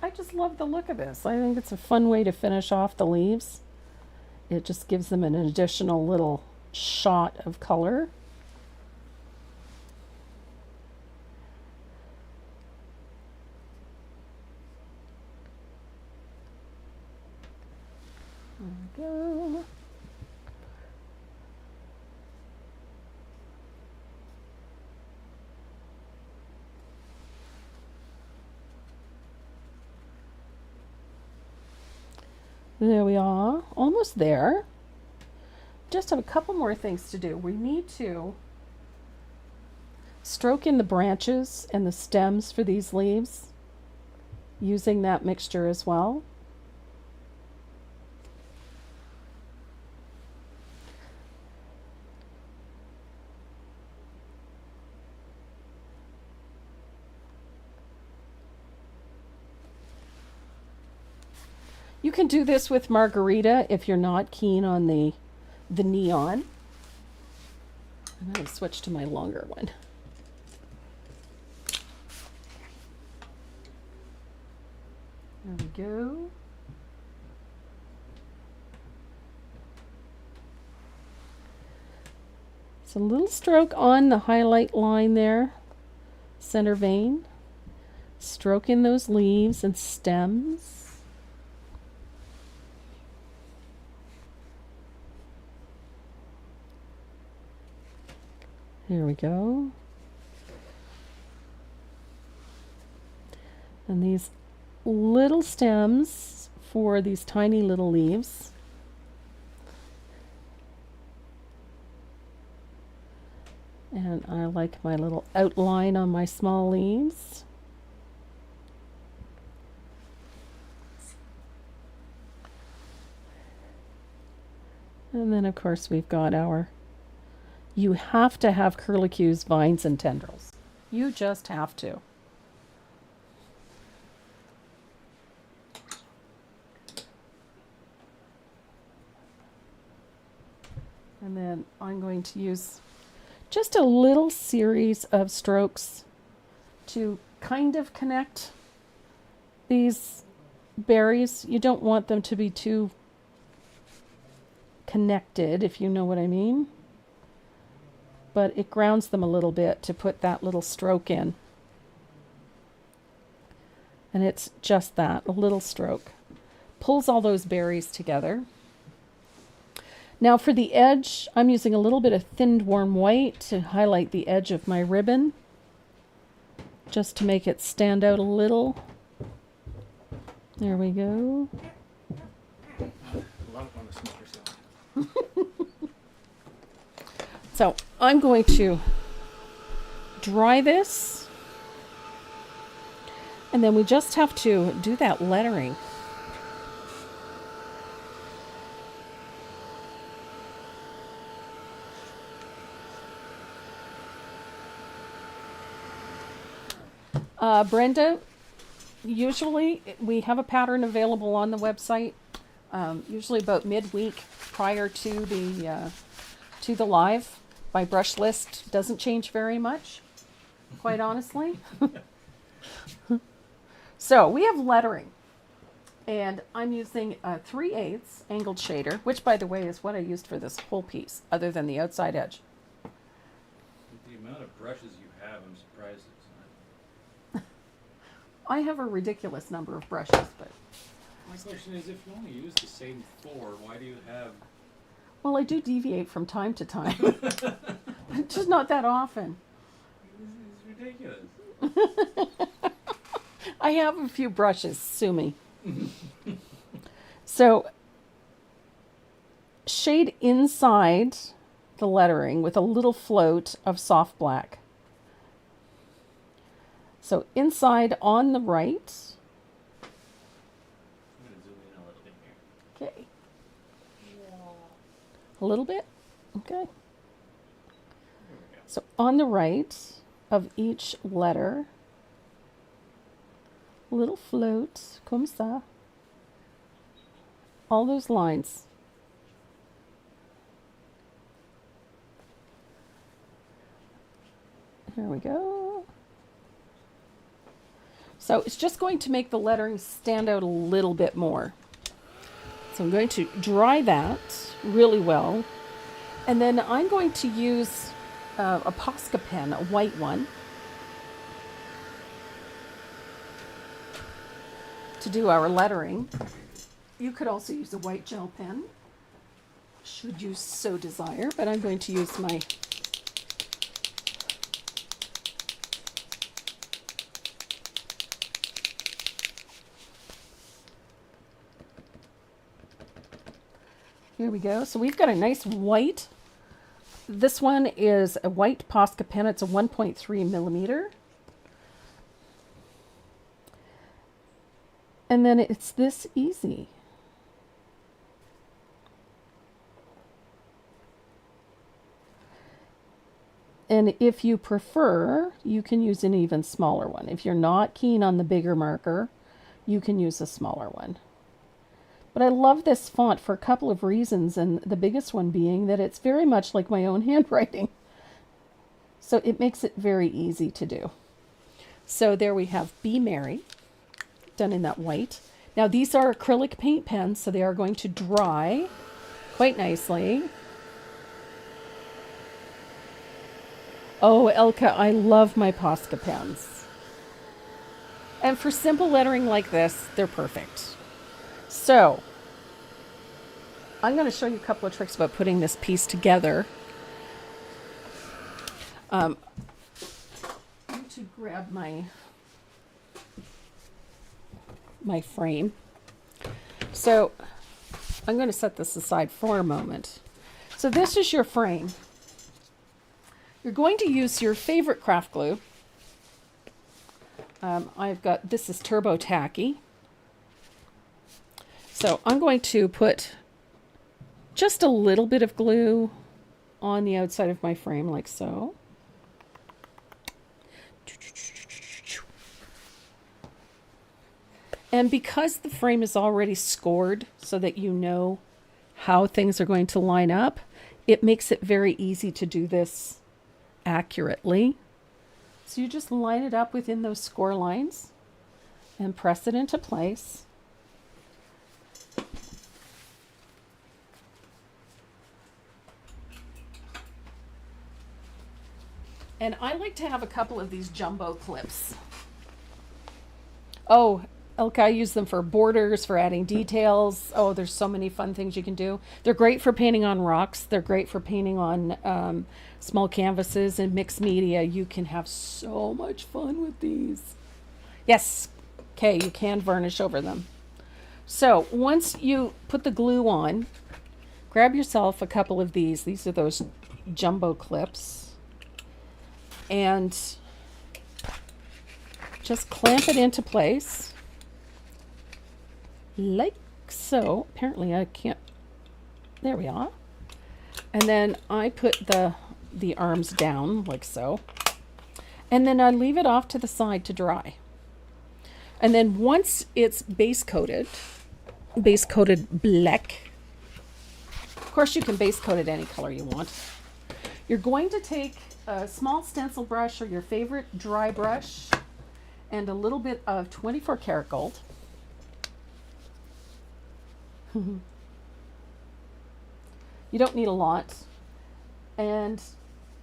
I just love the look of this. I think it's a fun way to finish off the leaves. It just gives them an additional little shot of color. There we go. There we are, almost there. Just have a couple more things to do. We need to stroke in the branches and the stems for these leaves using that mixture as well. You can do this with margarita if you're not keen on the neon. I'm going to switch to my longer one. There we go. So a little stroke on the highlight line there, center vein. Stroke in those leaves and stems. Here we go. And these little stems for these tiny little leaves. And I like my little outline on my small leaves. And then of course we've got our, you have to have curlicues, vines, and tendrils. You just have to. And then I'm going to use just a little series of strokes to kind of connect these berries. You don't want them to be too connected, if you know what I mean. But it grounds them a little bit to put that little stroke in. And it's just that, a little stroke. Pulls all those berries together. Now for the edge, I'm using a little bit of thinned warm white to highlight the edge of my ribbon, just to make it stand out a little. There we go. Love it when the smokers go. So I'm going to dry this, and then we just have to do that lettering. Brenda, usually we have a pattern available on the website, usually about midweek prior to the live. My brush list doesn't change very much, quite honestly. So we have lettering, and I'm using a 3/8 angled shader, which by the way is what I used for this whole piece, other than the outside edge. With the amount of brushes you have, I'm surprised it's not. I have a ridiculous number of brushes, but... My question is, if you only use the same 4, why do you have... Well, I do deviate from time to time. Just not that often. It's ridiculous. I have a few brushes, sue me. So shade inside the lettering with a little float of soft black. So inside on the right. I'm going to zoom in a little bit here. Okay. A little bit? Okay. There we go. So on the right of each letter, little float, comme ça. All those lines. Here we go. So it's just going to make the lettering stand out a little bit more. So I'm going to dry that really well. And then I'm going to use a Posca pen, a white one, to do our lettering. You could also use a white gel pen, should you so desire, but I'm going to use my Here we go. So we've got a nice white. This one is a white Posca pen. It's a 1.3 millimeter. And then it's this easy. And if you prefer, you can use an even smaller one. If you're not keen on the bigger marker, you can use a smaller one. But I love this font for a couple of reasons, and the biggest one being that it's very much like my own handwriting. So it makes it very easy to do. So there we have Be Merry, done in that white. Now these are acrylic paint pens, so they are going to dry quite nicely. Oh, Elka, I love my Posca pens. And for simple lettering like this, they're perfect. So, I'm going to show you a couple of tricks about putting this piece together. I'm going to grab my frame. So, I'm going to set this aside for a moment. So this is your frame. You're going to use your favorite craft glue. This is Turbo Tacky. So I'm going to put just a little bit of glue on the outside of my frame like so. And because the frame is already scored so that you know how things are going to line up, it makes it very easy to do this accurately. So you just line it up within those score lines and press it into place. And I like to have a couple of these jumbo clips. Oh, Elka, I use them for borders, for adding details. Oh, there's so many fun things you can do. They're great for painting on rocks. They're great for painting on small canvases and mixed media. You can have so much fun with these. Yes, okay, you can varnish over them. So once you put the glue on, grab yourself a couple of these. These are those jumbo clips. And just clamp it into place. Like so. Apparently I can't. There we are. And then I put the arms down like so. And then I leave it off to the side to dry. And then once it's base coated black. Of course you can base coat it any color you want. You're going to take a small stencil brush or your favorite dry brush and a little bit of 24 karat gold. You don't need a lot. And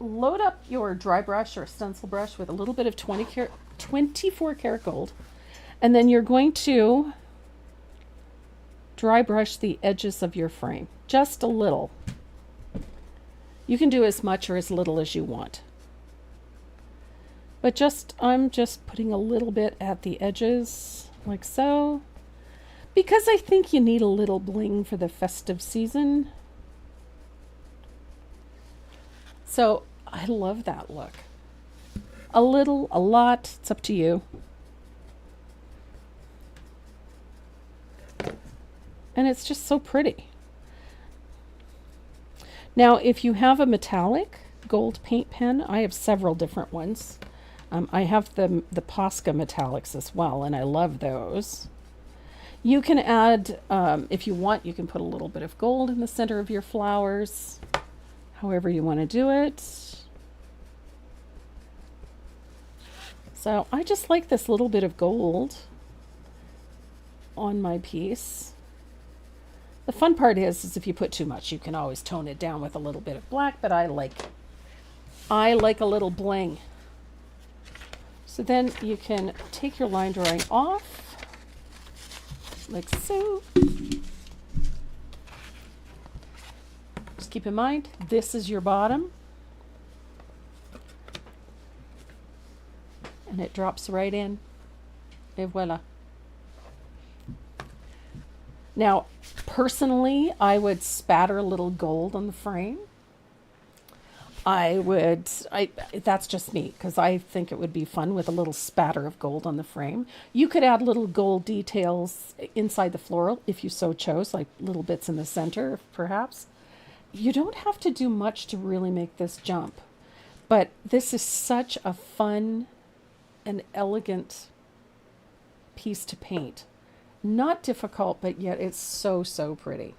load up your dry brush or stencil brush with a little bit of 24 karat gold. And then you're going to dry brush the edges of your frame. Just a little. You can do as much or as little as you want. But I'm just putting a little bit at the edges, like so, because I think you need a little bling for the festive season. So I love that look. A little, a lot, it's up to you. And it's just so pretty. Now, if you have a metallic gold paint pen, I have several different ones. I have the Posca metallics as well, and I love those. You can add, if you want, you can put a little bit of gold in the center of your flowers, however you want to do it. So I just like this little bit of gold on my piece. The fun part is if you put too much, you can always tone it down with a little bit of black, but I like a little bling. So then you can take your line drawing off, like so. Just keep in mind, this is your bottom. And it drops right in. Et voila. Now, personally, I would spatter a little gold on the frame. That's just me, because I think it would be fun with a little spatter of gold on the frame. You could add little gold details inside the floral if you so chose, like little bits in the center, perhaps. You don't have to do much to really make this jump, but this is such a fun and elegant piece to paint. Not difficult, but yet it's so, so pretty.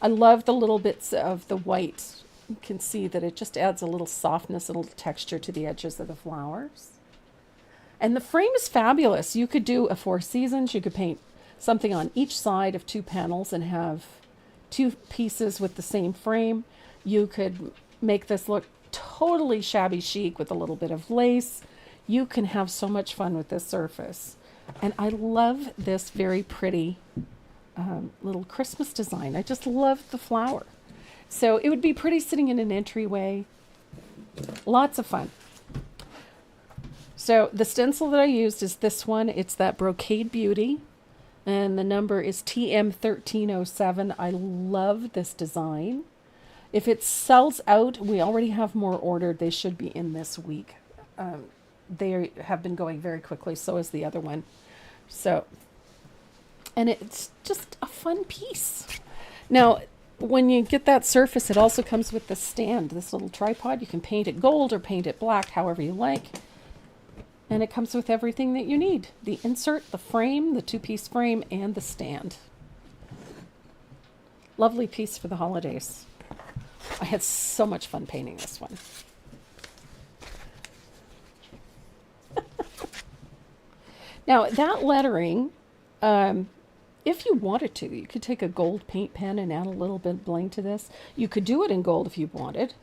I love the little bits of the white. You can see that it just adds a little softness, a little texture to the edges of the flowers. And the frame is fabulous. You could do a 4 seasons. You could paint something on each side of 2 panels and have 2 pieces with the same frame. You could make this look totally shabby chic with a little bit of lace. You can have so much fun with this surface. And I love this very pretty little Christmas design. I just love the flower. So it would be pretty sitting in an entryway. Lots of fun. So the stencil that I used is this one. It's that Brocade Beauty. And the number is TM1307. I love this design. If it sells out, we already have more ordered. They should be in this week. They have been going very quickly. So is the other one. So, and it's just a fun piece. Now, when you get that surface, it also comes with the stand, this little tripod. You can paint it gold or paint it black, however you like. And it comes with everything that you need. The insert, the frame, the 2-piece frame, and the stand. Lovely piece for the holidays. I had so much fun painting this one. Now, that lettering, if you wanted to, you could take a gold paint pen and add a little bit of bling to this. You could do it in gold if you wanted.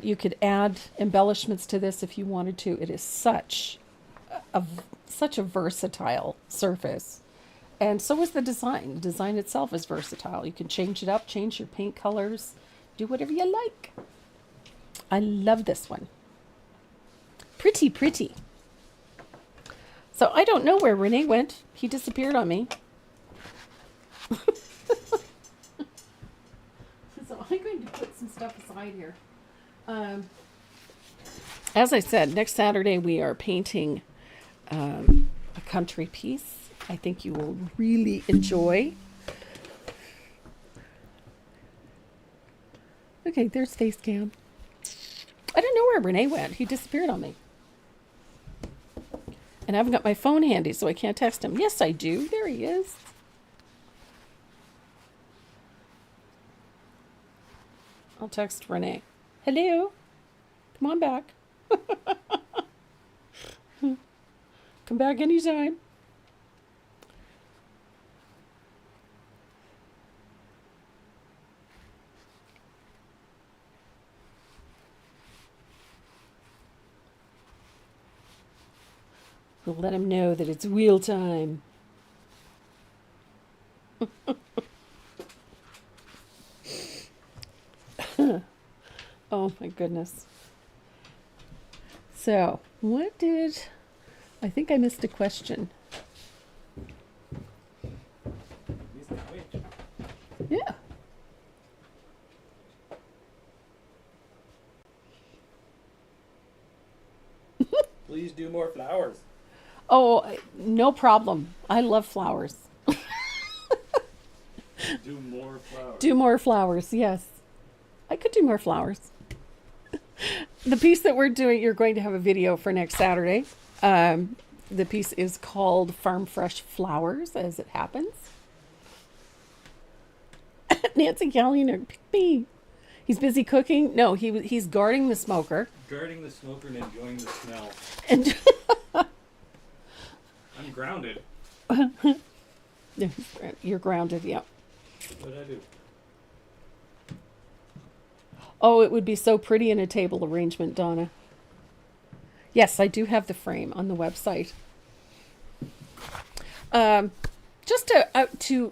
You could add embellishments to this if you wanted to. It is such a versatile surface. And so is the design. The design itself is versatile. You can change it up, change your paint colors, do whatever you like. I love this one. Pretty, pretty. So I don't know where Renee went. He disappeared on me. So I'm going to put some stuff aside here. As I said, next Saturday we are painting a country piece. I think you will really enjoy. Okay, there's face cam. I don't know where Renee went. He disappeared on me. And I haven't got my phone handy, so I can't text him. Yes, I do. There he is. I'll text Renee. Hello. Come on back. Come back anytime. We'll let him know that it's wheel time. Oh my goodness. So, what did... I think I missed a question. Yeah. Please do more flowers. Oh, no problem. I love flowers. Do more flowers. Do more flowers, yes. I could do more flowers. The piece that we're doing, you're going to have a video for next Saturday. The piece is called Farm Fresh Flowers, as it happens. Nancy Gallagher, pick me. He's busy cooking. No, he's guarding the smoker. Guarding the smoker and enjoying the smell. And I'm grounded. you're grounded, yeah. What did I do? Oh, it would be so pretty in a table arrangement, Donna. Yes, I do have the frame on the website. Just to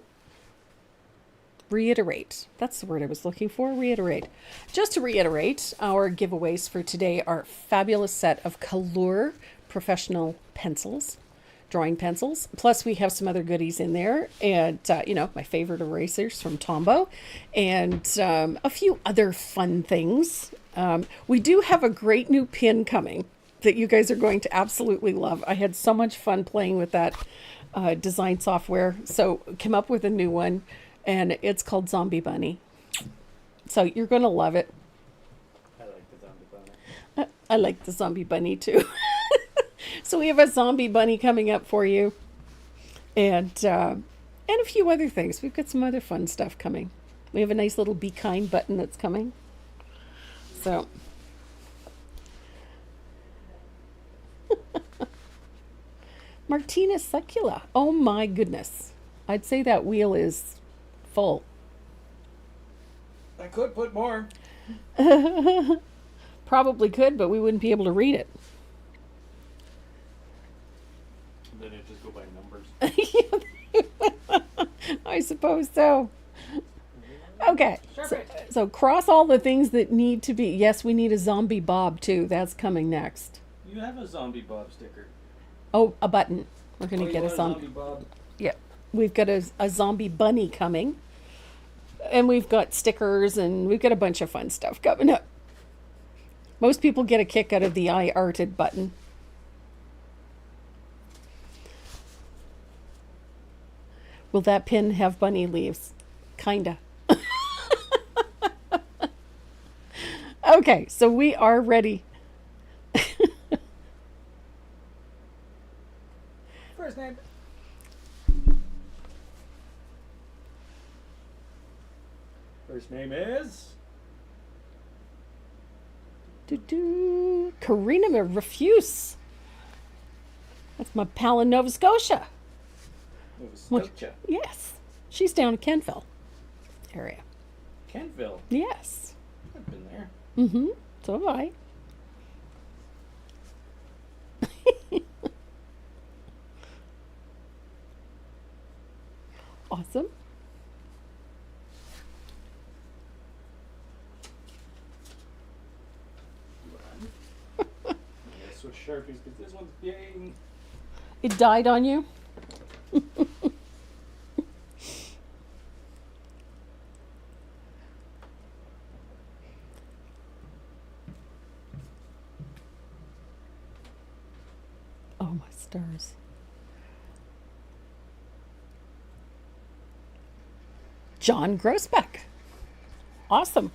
reiterate, that's the word I was looking for, reiterate. Just to reiterate, our giveaways for today are a fabulous set of Color professional pencils, drawing pencils. Plus, we have some other goodies in there, and my favorite erasers from Tombow, and a few other fun things. We do have a great new pin coming that you guys are going to absolutely love. I had so much fun playing with that design software, so came up with a new one, and it's called Zombie Bunny. So you're going to love it. I like the zombie bunny. I like the Zombie Bunny too. So we have a Zombie Bunny coming up for you, and a few other things. We've got some other fun stuff coming. We have a nice little Be Kind button that's coming. So Martina Succula. Oh my goodness. I'd say that wheel is full. I could put more. Probably could, but we wouldn't be able to read it. Then it just go by numbers. I suppose so. Okay. So cross all the things that need to be. Yes, we need a zombie Bob too. That's coming next. You have a zombie Bob sticker. Oh, a button. We're going to get you a want zombie. Bob? Yeah. We've got a zombie bunny coming. And we've got stickers, and we've got a bunch of fun stuff coming up. Most people get a kick out of the I-arted button. Will that pin have bunny leaves? Kinda. Okay, so we are ready. First name. First name is... Karina Refuse. That's my pal in Nova Scotia. Nova Scotia. Yes. She's down in Kentville area. Kentville. Yes. I've been there. Mm-hmm. So have I. Awesome. Switch Sharpies because this one's being... It died on you? Oh, my stars. John Grossbeck. Awesome.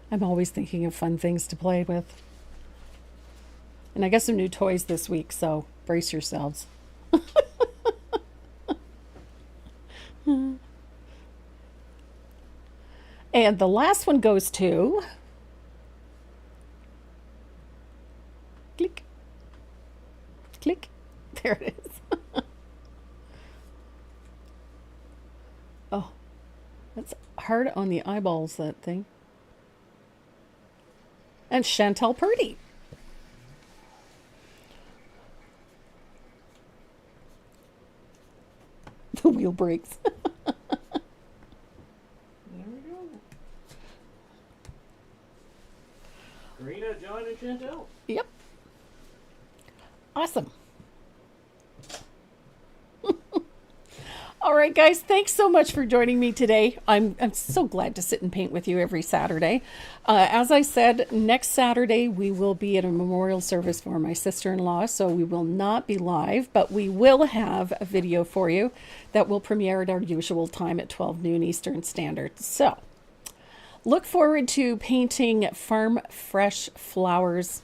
I'm always thinking of fun things to play with. And I got some new toys this week, so brace yourselves. And the last one goes to... Click. Click. There it is. Oh, that's hard on the eyeballs, that thing. And Chantal Purdy. The wheel breaks. There we go. Karina, John, and Chantel. Yep. Awesome. All right, guys, thanks so much for joining me today. I'm so glad to sit and paint with you every Saturday. As I said, next Saturday we will be at a memorial service for my sister-in-law, so we will not be live, but we will have a video for you that will premiere at our usual time at 12 noon Eastern Standard. So look forward to painting farm fresh flowers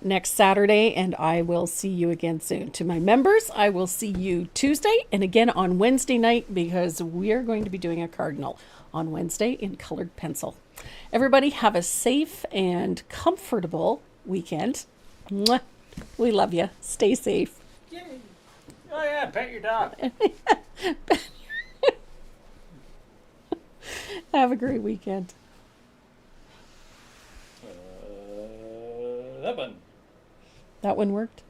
next Saturday, and I will see you again soon. To my members, I will see you Tuesday and again on Wednesday night, because we are going to be doing a cardinal on Wednesday in colored pencil. Everybody have a safe and comfortable weekend. Mwah. We love you. Stay safe. Yay. Oh yeah, pet your dog. Have a great weekend. That one. That one worked?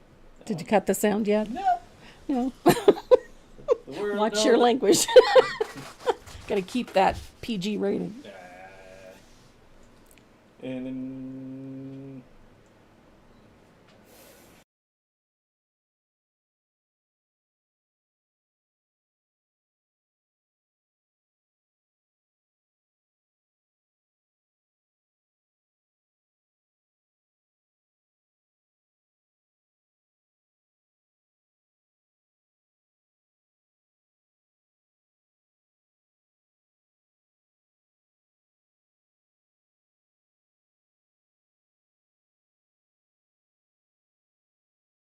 Did you cut the sound yet? No. No. The word Watch no. your language. Got to keep that PG rating. And then